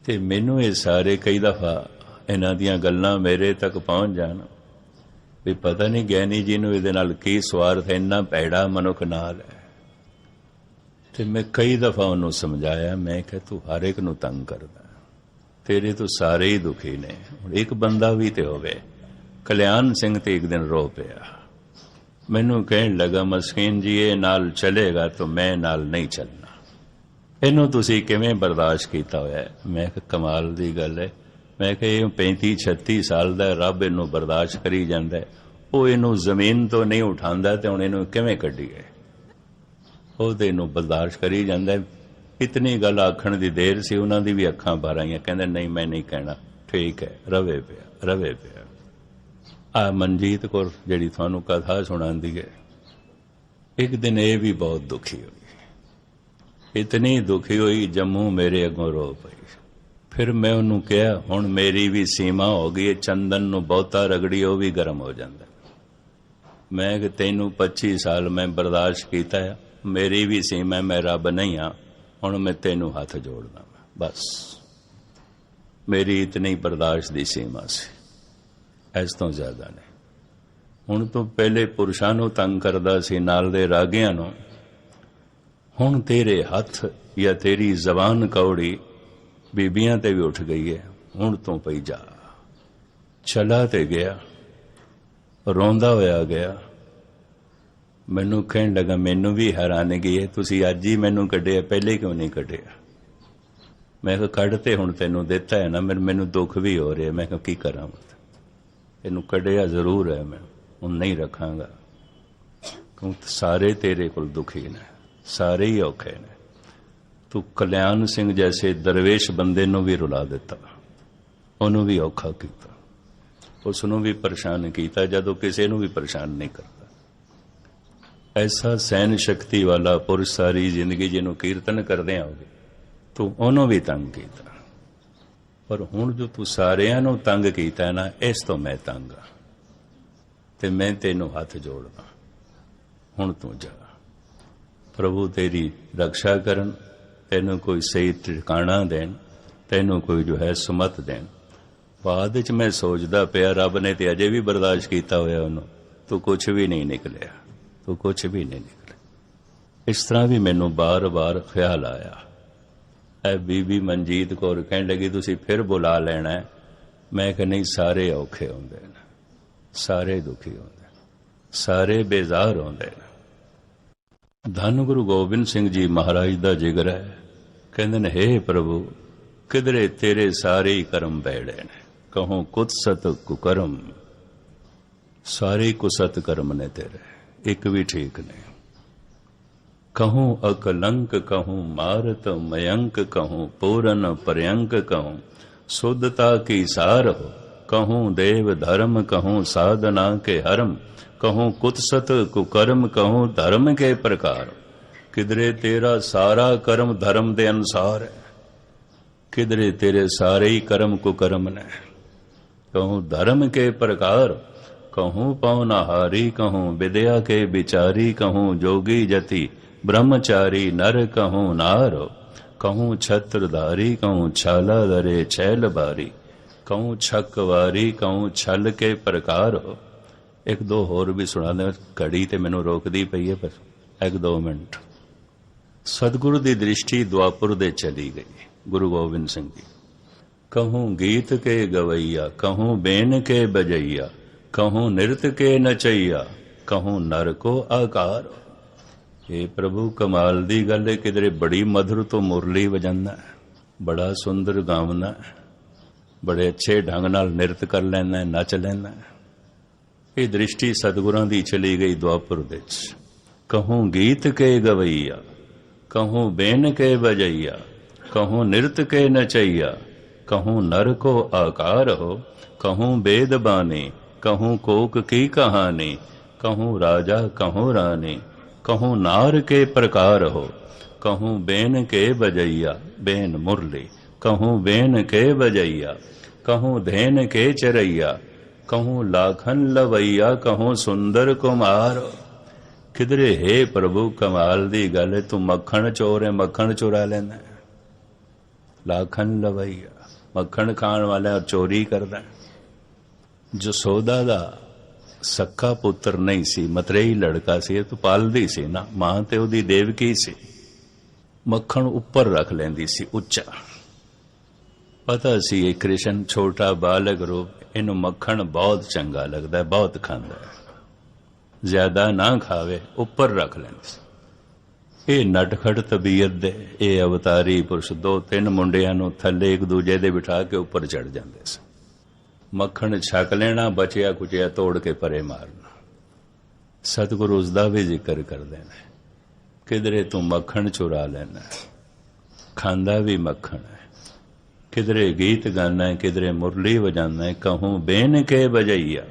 S1: ਤੇ ਮੈਨੂੰ ਇਹ ਸਾਰੇ ਕਈ ਦਫਾ ਇਹਨਾਂ ਦੀਆਂ ਗੱਲਾਂ ਮੇਰੇ ਤੱਕ ਪਹੁੰਚ ਜਾਣ ਵੀ ਪਤਾ ਨਹੀਂ ਗਿਆਨੀ ਜੀ ਨੂੰ ਇਹਦੇ ਨਾਲ ਕੀ ਸਵਾਰਥ, ਇੰਨਾ ਭੈੜਾ ਮਨੁੱਖ ਨਾਲ ਹੈ। ਤੇ ਮੈਂ ਕਈ ਦਫਾ ਉਹਨੂੰ ਸਮਝਾਇਆ, ਮੈਂ ਕਿਹਾ ਤੂੰ ਹਰ ਇੱਕ ਨੂੰ ਤੰਗ ਕਰਦਾ, ਤੇਰੇ ਤੋਂ ਸਾਰੇ ਹੀ ਦੁਖੀ ਨੇ। ਹੁਣ ਇੱਕ ਬੰਦਾ ਵੀ ਤੇ ਹੋਵੇ। ਕਲਿਆਣ ਸਿੰਘ ਤੇ ਇੱਕ ਦਿਨ ਰੋ ਪਿਆ, ਮੈਨੂੰ ਕਹਿਣ ਲੱਗਾ ਮਸਕੀਨ ਜੀ ਇਹ ਨਾਲ ਚਲੇਗਾ ਤਾਂ ਮੈਂ ਨਾਲ ਨਹੀਂ ਚੱਲਣਾ, ਇਹਨੂੰ ਤੁਸੀਂ ਕਿਵੇਂ ਬਰਦਾਸ਼ਤ ਕੀਤਾ ਹੋਇਆ ਹੈ? ਮੈਂ ਕਿਹਾ ਕਮਾਲ ਦੀ ਗੱਲ ਹੈ। ਮੈਂ ਕਿਹਾ ਇਹ 35-36 ਸਾਲ ਦਾ ਰੱਬ ਇਹਨੂੰ ਬਰਦਾਸ਼ਤ ਕਰੀ ਜਾਂਦਾ, ਉਹ ਇਹਨੂੰ ਜ਼ਮੀਨ ਤੋਂ ਨਹੀਂ ਉਠਾਉਂਦਾ ਤੇ ਹੁਣ ਇਹਨੂੰ ਕਿਵੇਂ ਕੱਢੀਏ? ਉਹ ਤੇ ਇਹਨੂੰ ਬਰਦਾਸ਼ਤ ਕਰੀ ਜਾਂਦਾ। ਇਤਨੀ ਗੱਲ ਆਖਣ ਦੀ ਦੇਰ ਸੀ, ਉਹਨਾਂ ਦੀ ਵੀ ਅੱਖਾਂ ਭਰ ਆਈਆਂ। ਕਹਿੰਦੇ ਨਹੀਂ ਮੈਂ ਨਹੀਂ ਕਹਿਣਾ, ਠੀਕ ਹੈ, ਰਵੇ ਪਿਆ। ਆ ਮਨਜੀਤ ਕੌਰ ਜਿਹੜੀ ਤੁਹਾਨੂੰ ਕਥਾ ਸੁਣਾਉਂਦੀ ਹੈ, ਇੱਕ ਦਿਨ ਇਹ ਵੀ ਬਹੁਤ ਦੁਖੀ ਹੋਈ, ਇਤਨੀ ਦੁਖੀ ਹੋਈ ਜੰਮੂ ਮੇਰੇ ਅੱਗੋਂ ਰੋ ਪਈ। ਫਿਰ ਮੈਂ ਉਹਨੂੰ ਕਿਹਾ ਹੁਣ ਮੇਰੀ ਵੀ ਸੀਮਾ ਹੋ ਗਈ ਹੈ, ਚੰਦਨ ਨੂੰ ਬਹੁਤਾ ਰਗੜੀ ਉਹ ਵੀ ਗਰਮ ਹੋ ਜਾਂਦਾ। ਮੈਂ ਕਿ ਤੈਨੂੰ 25 ਸਾਲ ਮੈਂ ਬਰਦਾਸ਼ਤ ਕੀਤਾ ਹੈ, ਮੇਰੀ ਵੀ ਸੀਮਾ, ਮੈਂ ਰੱਬ ਨਹੀਂ ਹਾਂ, ਹੁਣ ਮੈਂ ਤੈਨੂੰ ਹੱਥ ਜੋੜਦਾ, ਬਸ ਮੇਰੀ ਇਤਨੀ ਬਰਦਾਸ਼ਤ ਦੀ ਸੀਮਾ ਸੀ, ਇਸ ਤੋਂ ਜ਼ਿਆਦਾ ਨਹੀਂ। ਹੁਣ ਤੋਂ ਪਹਿਲੇ ਪੁਰਸ਼ਾਂ ਨੂੰ ਤੰਗ ਕਰਦਾ ਸੀ, ਨਾਲ ਦੇ ਰਾਗਿਆਂ ਨੂੰ, ਹੁਣ ਤੇਰੇ ਹੱਥ ਜਾਂ ਤੇਰੀ ਜ਼ਬਾਨ ਕੌੜੀ ਬੀਬੀਆਂ ਤੇ ਵੀ ਉੱਠ ਗਈ ਹੈ, ਹੁਣ ਤੋਂ ਪਈ ਜਾ। ਚਲਾ ਤੇ ਗਿਆ, ਰੋਂਦਾ ਹੋਇਆ ਗਿਆ। ਮੈਨੂੰ ਕਹਿਣ ਲੱਗਾ ਮੈਨੂੰ ਵੀ ਹੈਰਾਨਗੀ ਹੈ, ਤੁਸੀਂ ਅੱਜ ਹੀ ਮੈਨੂੰ ਕੱਢਿਆ, ਪਹਿਲੇ ਕਿਉਂ ਨਹੀਂ ਕੱਢਿਆ? ਮੈਂ ਕਿਹਾ ਕੱਢ ਤੇ ਹੁਣ ਤੈਨੂੰ ਦਿੱਤਾ ਹੈ ਨਾ, ਮੈਨੂੰ ਦੁੱਖ ਵੀ ਹੋ ਰਿਹਾ। ਮੈਂ ਕਿਹਾ ਕੀ ਕਰਾਂ, ਇਹਨੂੰ ਕੱਢਿਆ ਜ਼ਰੂਰ ਹੈ, ਮੈਂ ਹੁਣ ਨਹੀਂ ਰੱਖਾਂਗਾ, ਕਿਉਂਕਿ ਸਾਰੇ ਤੇਰੇ ਕੋਲ ਦੁਖੀ ਨੇ, ਸਾਰੇ ਹੀ ਔਖੇ ਨੇ। ਤੂੰ ਕਲਿਆਣ ਸਿੰਘ ਜੈਸੇ ਦਰਵੇਸ਼ ਬੰਦੇ ਨੂੰ ਵੀ ਰੁਲਾ ਦਿੱਤਾ, ਉਹਨੂੰ ਵੀ ਔਖਾ ਕੀਤਾ, ਉਸ ਨੂੰ ਵੀ ਪਰੇਸ਼ਾਨ ਕੀਤਾ, ਜਦੋਂ ਕਿਸੇ ਨੂੰ ਵੀ ਪਰੇਸ਼ਾਨ ਨਹੀਂ ਕਰਦਾ। ਐਸਾ ਸਹਿਨ ਸ਼ਕਤੀ ਵਾਲਾ ਪੁਰਸ਼ ਸਾਰੀ ਜ਼ਿੰਦਗੀ ਜਿਹਨੂੰ ਕੀਰਤਨ ਕਰਦੇ ਆਓਗੇ, ਤੂੰ ਉਹਨੂੰ ਵੀ ਤੰਗ ਕੀਤਾ। ਪਰ ਹੁਣ ਜੋ ਤੂੰ ਸਾਰਿਆਂ ਨੂੰ ਤੰਗ ਕੀਤਾ ਨਾ, ਇਸ ਤੋਂ ਮੈਂ ਤੰਗ ਹਾਂ ਤੇ ਮੈਂ ਤੈਨੂੰ ਹੱਥ ਜੋੜਦਾ, ਹੁਣ ਤੂੰ ਜਾ। ਪ੍ਰਭੂ ਤੇਰੀ ਰੱਖਿਆ ਕਰਨ, ਤੈਨੂੰ ਕੋਈ ਸਹੀ ਠਿਕਾਣਾ ਦੇਣ, ਤੈਨੂੰ ਕੋਈ ਜੋ ਹੈ ਸੁਮਤ ਦੇਣ। ਬਾਅਦ ਵਿੱਚ ਮੈਂ ਸੋਚਦਾ ਪਿਆ ਰੱਬ ਨੇ ਤੇ ਅਜੇ ਵੀ ਬਰਦਾਸ਼ਤ ਕੀਤਾ ਹੋਇਆ ਉਹਨੂੰ, ਤੂੰ ਕੁਛ ਵੀ ਨਹੀਂ ਨਿਕਲਿਆ, ਤੂੰ ਕੁਛ ਵੀ ਨਹੀਂ ਨਿਕਲਿਆ। ਇਸ ਤਰ੍ਹਾਂ ਵੀ ਮੈਨੂੰ ਬਾਰ-ਬਾਰ ਖਿਆਲ ਆਇਆ। ਇਹ ਬੀਬੀ ਮਨਜੀਤ ਕੌਰ ਕਹਿਣ ਲੱਗੀ ਤੁਸੀਂ ਫਿਰ ਬੁਲਾ ਲੈਣਾ ਹੈ। ਮੈਂ ਕਿਹਾ ਨਹੀਂ, ਸਾਰੇ ਔਖੇ ਹੁੰਦੇ ਨੇ, ਸਾਰੇ ਦੁਖੀ ਹੁੰਦੇ, ਸਾਰੇ ਬੇਜ਼ਾਰ ਹੁੰਦੇ ਨੇ। ਧੰਨ ਗੁਰੂ ਗੋਬਿੰਦ ਸਿੰਘ ਜੀ ਮਹਾਰਾਜ ਦਾ ਜਿਗਰ ਹੈ। ਕਹਿੰਦੇ ਨੇ ਹੇ ਪ੍ਰਭੂ ਕਿਧਰੇ ਤੇਰੇ ਸਾਰੇ ਹੀ ਕਰਮ ਬੈੜੇ ਨੇ, ਕਹੂੰ ਕੁਤਸਤ ਕੁਕਰਮ, ਸਾਰੇ ਕੁਸਤ ਕਰਮ ਨੇ ਤੇਰੇ, ਇੱਕ ਵੀ ਠੀਕ ਨਹੀਂ। कहूँ अकलंक कहूँ मारत मयंक कहूँ पूरन पर्यंक कहूँ शुद्धता की सार हो, कहूँ देव धर्म कहूँ साधना के हरम, कहूँ कुत्सत कुकर्म कहूँ धर्म के प्रकार। किधरे तेरा सारा कर्म धर्म दे अनुसार है, किधरे तेरे सारे ही कर्म कुकर्म ने। कहूँ धर्म के प्रकार, कहूँ पौनाहारी कहूँ विद्या के विचारी, कहूँ जोगी जति ब्रह्मचारी नर कहूँ नार, कहूँ छत्रधारी कहूँ छाला धरे छैल बारी, कहूँ छकवारी कहूँ छल के प्रकार हो। एक दो होर भी सुना दे, घड़ी ते मैनू रोकदी पई है, पर एक दो मिनट। सतगुरु दी दृष्टि द्वापुर दे चली गई, गुरु गोबिंद सिंह जी। कहूँ गीत के गवैया, कहूँ बेन के बजैया, कहूँ नृत्य के नचैया, कहूँ नर को आकार। ये प्रभु कमाल दी गल है, किधरे बड़ी मधुर तो मुरली वजाना है, बड़ा सुंदर गावना है, बड़े अच्छे ढंग नाल नृत्य कर लेना है, नच लेना है। ये दृष्टि सतगुरां दी चली गई द्वापुर विच। कहूँ गीत के गवैया, कहूँ बेन के बजैया, कहूँ नृत्य के नचैया, कहूँ नर को आकार हो, कहूँ वेद बानी, कहूँ कोक की कहानी, कहूँ राजा कहूँ रानी, कहूँ नार के प्रकार हो, कहूँ बेन के बजैया बेन मुरली, कहूँ बेन के बजैया, कहूँ धेन के चरैया, कहूँ लाखन लवैया, कहूँ सुंदर कुमार। किधरे हे प्रभु कमाल दी गल है, तू मक्खन चोर है, मक्खन चुरा लेना है। लाखन लवैया, मक्खण खाण वाला और चोरी करदा। जसोदा दा सक्का पुत्र नहीं सी, मतरेई लड़का सी, तो पालदी सी ना, मां ते उहदी देवकी सी। मक्खण उपर रख लैंदी सी उच्चा। पता सी ये कृष्ण छोटा बालक रूप, इनू मक्खण बहुत चंगा लगदा है, बहुत खांदा है, ज्यादा ना खावे, उपर रख लैंदी सी। ये नटखट तबीयत दे ये अवतारी पुरुष 2-3 मुंडियां नूं थल्ले एक दूजे दे बिठा के उपर चढ़ जांदे सी। मक्खण छक लेना, बचिया कुचिया तोड़ के परे मारना। सतगुरु उसदा भी जिक्र करदे ने, किधरे तू मक्खण चुरा लेना, खांदा भी मक्खण है। किधरे गीत गाना है, किधरे मुरली बजाना है, कहूँ बेन के बजैया,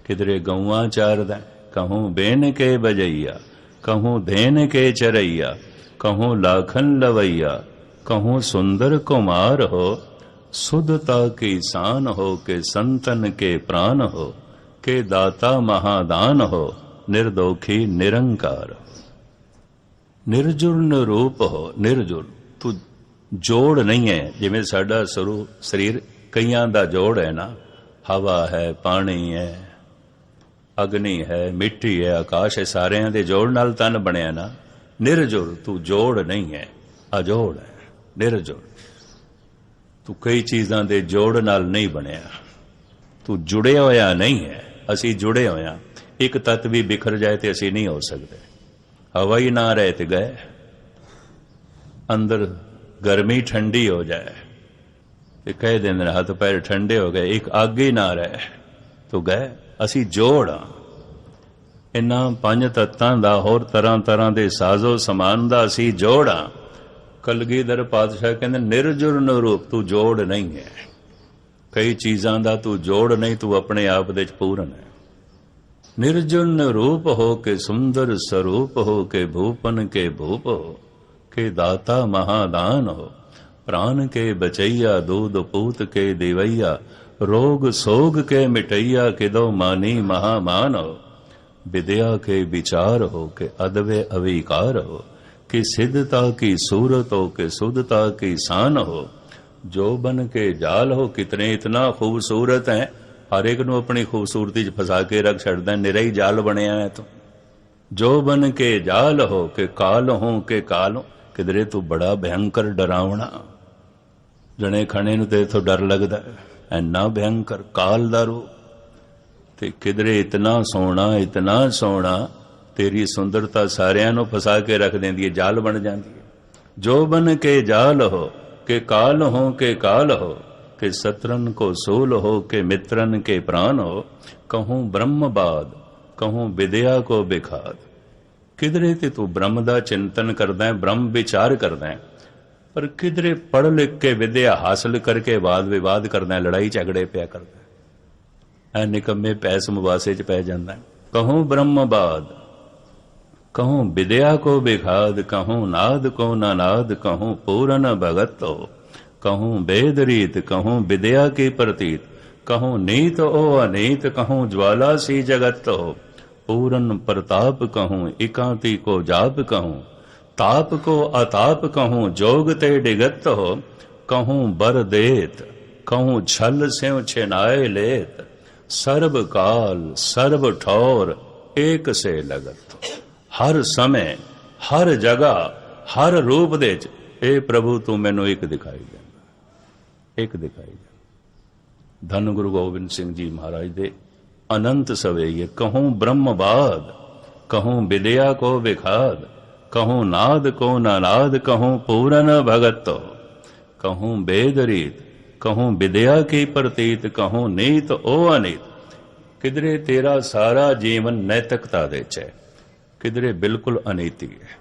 S1: किधरे गौआं चारदा, कहूँ बेन के बजैया, कहूँ धेन के चरैया, कहूँ लाखन लवैया, कहूँ सुंदर कुमार हो, सुधता की शान हो, के संतन के प्राण हो, के दाता महादान हो, निर्दोखी निरंकार हो। निर्जुल रूप हो, निर्जुल तू जोड़ नहीं है। जिमें साडा शरीर कईयां दा जोड़ है ना, हवा है, पानी है, अग्नि है, मिट्टी है, आकाश है, सारिਆਂ ਦੇ जोड़ नाल तन बनया ना। निर्जुल तू जोड़ नहीं है, अजोड़ है, निर्जुल तू कई चीज़ां दे जोड़ नाल नहीं बनया, तू जुड़िया होया नहीं है। असी जुड़े होया, एक तत्व भी बिखर जाए तो असी नहीं हो सकते। हवा ही ना रहे तो गए, अंदर गर्मी ठंडी हो जाए तो कह देंगे हाथ पैर ठंडे हो गए, एक अग ही ना रहे तो गए। असी जोड़ हाँ इन्हां 5 तत्तां दा, होर तरह तरह के साजो समान दा असी जोड़ हाँ। कलगीधर पातशाह कहते निर्जुल रूप तू जोड़ नहीं है, कई चीज़ां दा तू जोड़ नहीं, तू अपने आप दे पूर्ण है। निर्जुल रूप हो के सुंदर स्वरूप हो, के भूपन के भूप हो, के दाता महादान हो, प्राण के बचैया, दूध पूत के देवैया, रोग सोग के मिटैया, किदो मानी महामान हो, विद्या के विचार हो, के अदवे अविकार हो, कि सिद्धता की सूरत हो, के शुद्धता की शान हो, जो बन के जाल हो। कितने इतना खूबसूरत है, हर एक नूं अपनी खूबसूरती च फसा के रख छड़दा, निरा ही जाल बनया है तू। जो बन के जाल हो, के काल हो, के काल हो, किधरे तू बड़ा भयंकर डरावना, जने खने नूं ते इथों डर लगदा है, इन्ना भयंकर काल दा रूप। ते किधरे इतना सोना, तेरी सुंदरता सारियां नूं फसा के रख देंदी है, जाल बन जाती है। जो बन के जाल हो, के काल हो, के काल हो, के सत्रन को सूल हो, के मित्रन के प्राण हो, कहूँ ब्रह्मवाद, कहूँ विद्या को बिखाद। किधरे ते तू ब्रह्म दा चिंतन करदा है, ब्रह्म विचार करदा है, पर किधरे पढ़ लिख के विद्या हासिल करके वाद विवाद करदा है, लड़ाई झगड़े पिया करदा है, निकम्मे पैस मुवासे च पै जांदा है। कहूँ ब्रह्मवाद, कहूँ विद्या को बिखाद, कहूँ नाद को नानाद, कहूँ पूरन भगत हो, कहूँ वेद रीत, कहूँ विद्या की प्रतीत, कहूँ नीत ओ अनीत, कहूँ ज्वाला सी जगत हो, पूरन प्रताप कहूँ, एकांती को जाप कहूँ, ताप को अताप कहूँ, जोग ते डिगत हो, कहूँ बर देत, कहूँ छल स्यों छिनाए लेत, सर्व काल सर्व ठौर एक से लगत हो। हर समय हर जगह हर रूप दे च ए प्रभु तू मैनू एक दिखाई देंदा, एक दिखाई देंदा। धन गुरु गोबिंद सिंह जी महाराज दे अनंत सवेये, कहूँ ब्रह्मवाद, कहूँ विद्या को विखाद, कहूँ नाद को नानाद, कहूँ पूरन भगत हो, कहूँ वेद रीत, कहूँ विद्या की प्रतीत, कहूँ नीत ओ अनीत। किधरे तेरा सारा जीवन नैतिकता दे च है, किधरे बिल्कुल अनीति है,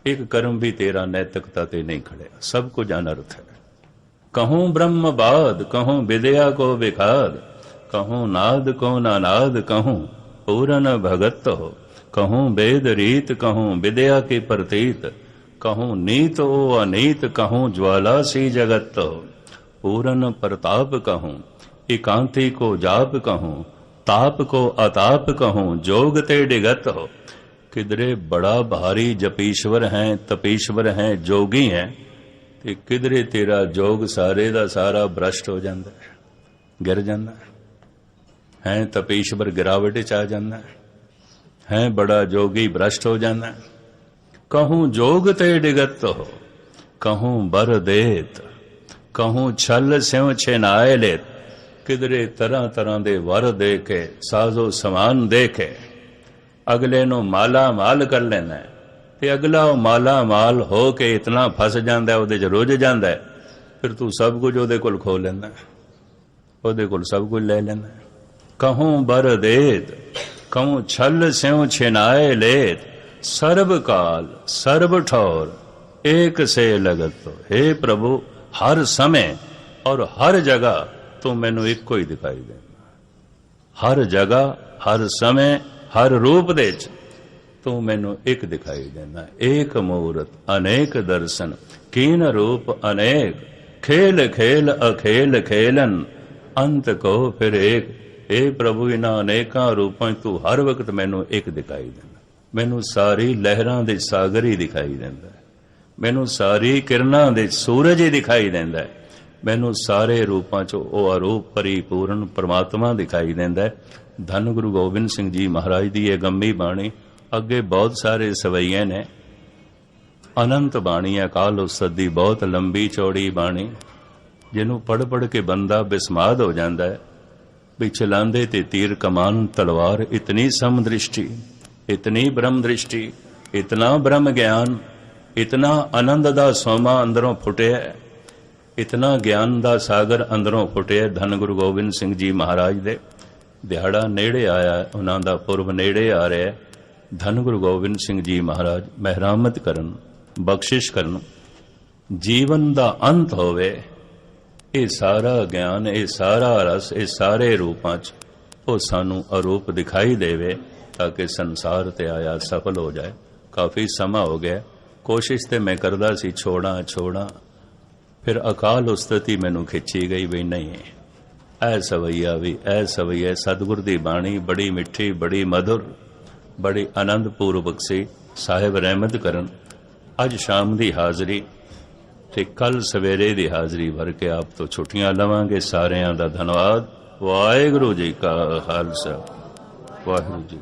S1: एक कर्म भी तेरा नैतिकता ते नहीं खड़े, सब कुछ अनर्थ है। कहूँ ब्रह्मवाद, कहूँ विद्या को विखाद, कहूँ नाद को नानाद, कहूँ पूरन भगत हो, कहूँ वेद रीत, कहूँ विद्या की प्रतीत, कहूँ नीत ओ अनीत, कहूँ ज्वाला सी जगत हो, पूरन प्रताप कहूँ, एकांती को जाप कहूँ, ताप को अताप कहूँ, जोग ते डिगत हो। किधरे बड़ा भारी जपीश्वर हैं, तपीश्वर हैं, जोगी हैं, ਤੇ ਕਿਧਰੇ ਤੇਰਾ ਜੋਗ ਸਾਰੇ ਦਾ ਸਾਰਾ ਭ੍ਰਸ਼ਟ ਹੋ ਜਾਂਦਾ ਹੈ, ਗਿਰ ਜਾਂਦਾ ਹੈ ਤਪੀਸ਼ਵਰ ਗਿਰਾਵਟ ਚ ਆ ਜਾਂਦਾ ਹੈ ਬੜਾ ਜੋਗੀ ਭ੍ਰਸ਼ਟ ਹੋ ਜਾਂਦਾ। कहूँ जोग ते डिगत हो, कहूँ बर देत, कहूँ छल स्यों छिनाए लेत। किधरे तरह तरह दे वर दे के साजो समान दे के अगले नो माला माल कर लेना है, ते अगला माला माल हो के इतना फस जाता है, उहदे च रुझ जाता है, फिर तू सब कुछ उहदे कोल खो लेना, उहदे कोल सब कुछ ले लेना। कहूँ बर देत, कहूँ छल स्यों छिनाए लेत। सर्व काल सर्व ठौर एक से लगत तो। हे प्रभु हर समय और हर जगह तू मैनू एक ही दिखाई देना, हर जगह हर समय हर रूप दे तू मैनू एक दिखाई देना। एक मूरत अनेक दर्शन, कीन रूप अनेक, खेल खेल अखेल खेलन, अंत को फिर एक। हे प्रभु इन्हां अनेकां रूपां तू हर वक्त मैनू एक दिखाई देना। मैनू सारी लहरां दे सागर ही दिखाई देंदा है, मैनू सारी किरणां दे सूरज ही दिखाई देंदा है, मैनू सारे रूपां चों ओह अरूप परिपूर्ण परमात्मा दिखाई देंदा है। धन गुरु गोबिंद सिंह जी महाराज दी ये गम्मी बाणी, अगे बहुत सारे सवैये ने, अनंत बाणी है काल उस्तत दी, बहुत लंबी चौड़ी बाणी, जिन्हों पढ़ पढ़ के बंदा बिस्माद हो जाता है भी चलांदे ते तीर कमान तलवार, इतनी समदृष्टि, इतनी ब्रह्म दृष्टि, इतना ब्रह्म ज्ञान, इतना आनंद दा सोमा अंदरों फुटिया, इतना ज्ञान दा सागर अंदरों फुटिया। धन गुरु गोबिंद सिंह जी महाराज दे दिहाड़ा नेड़े आया, उन्हां दा पुरब नेड़े आ रहा है। धन गुरु गोबिंद सिंह जी महाराज महरामत करन, बख्शिश करन, जीवन दा अंत होवे, ये सारा ज्ञान, ये सारा रस, ये सारे रूपां च वो सानू अरूप दिखाई देवे, ताकि संसार ते आया सफल हो जाए। काफ़ी समा हो गया, कोशिश ते मैं करदा सी छोड़ा छोड़ा, फिर अकाल उस्तति मैनू खिंची गई भी नहीं, ऐ सवैया भी ऐ सवैया। सतगुर दी बाणी बड़ी मिठी, बड़ी मधुर, बड़ी आनंदपूर्वक सी। साहिब रहमत करन अज शाम दी हाज़री ते कल सवेरे दी हाज़री भर के आप तो छुट्टियां लवांगे। सारियां दा धन्नवाद। वाहिगुरू जी का खालसा, वाहिगुरू जी।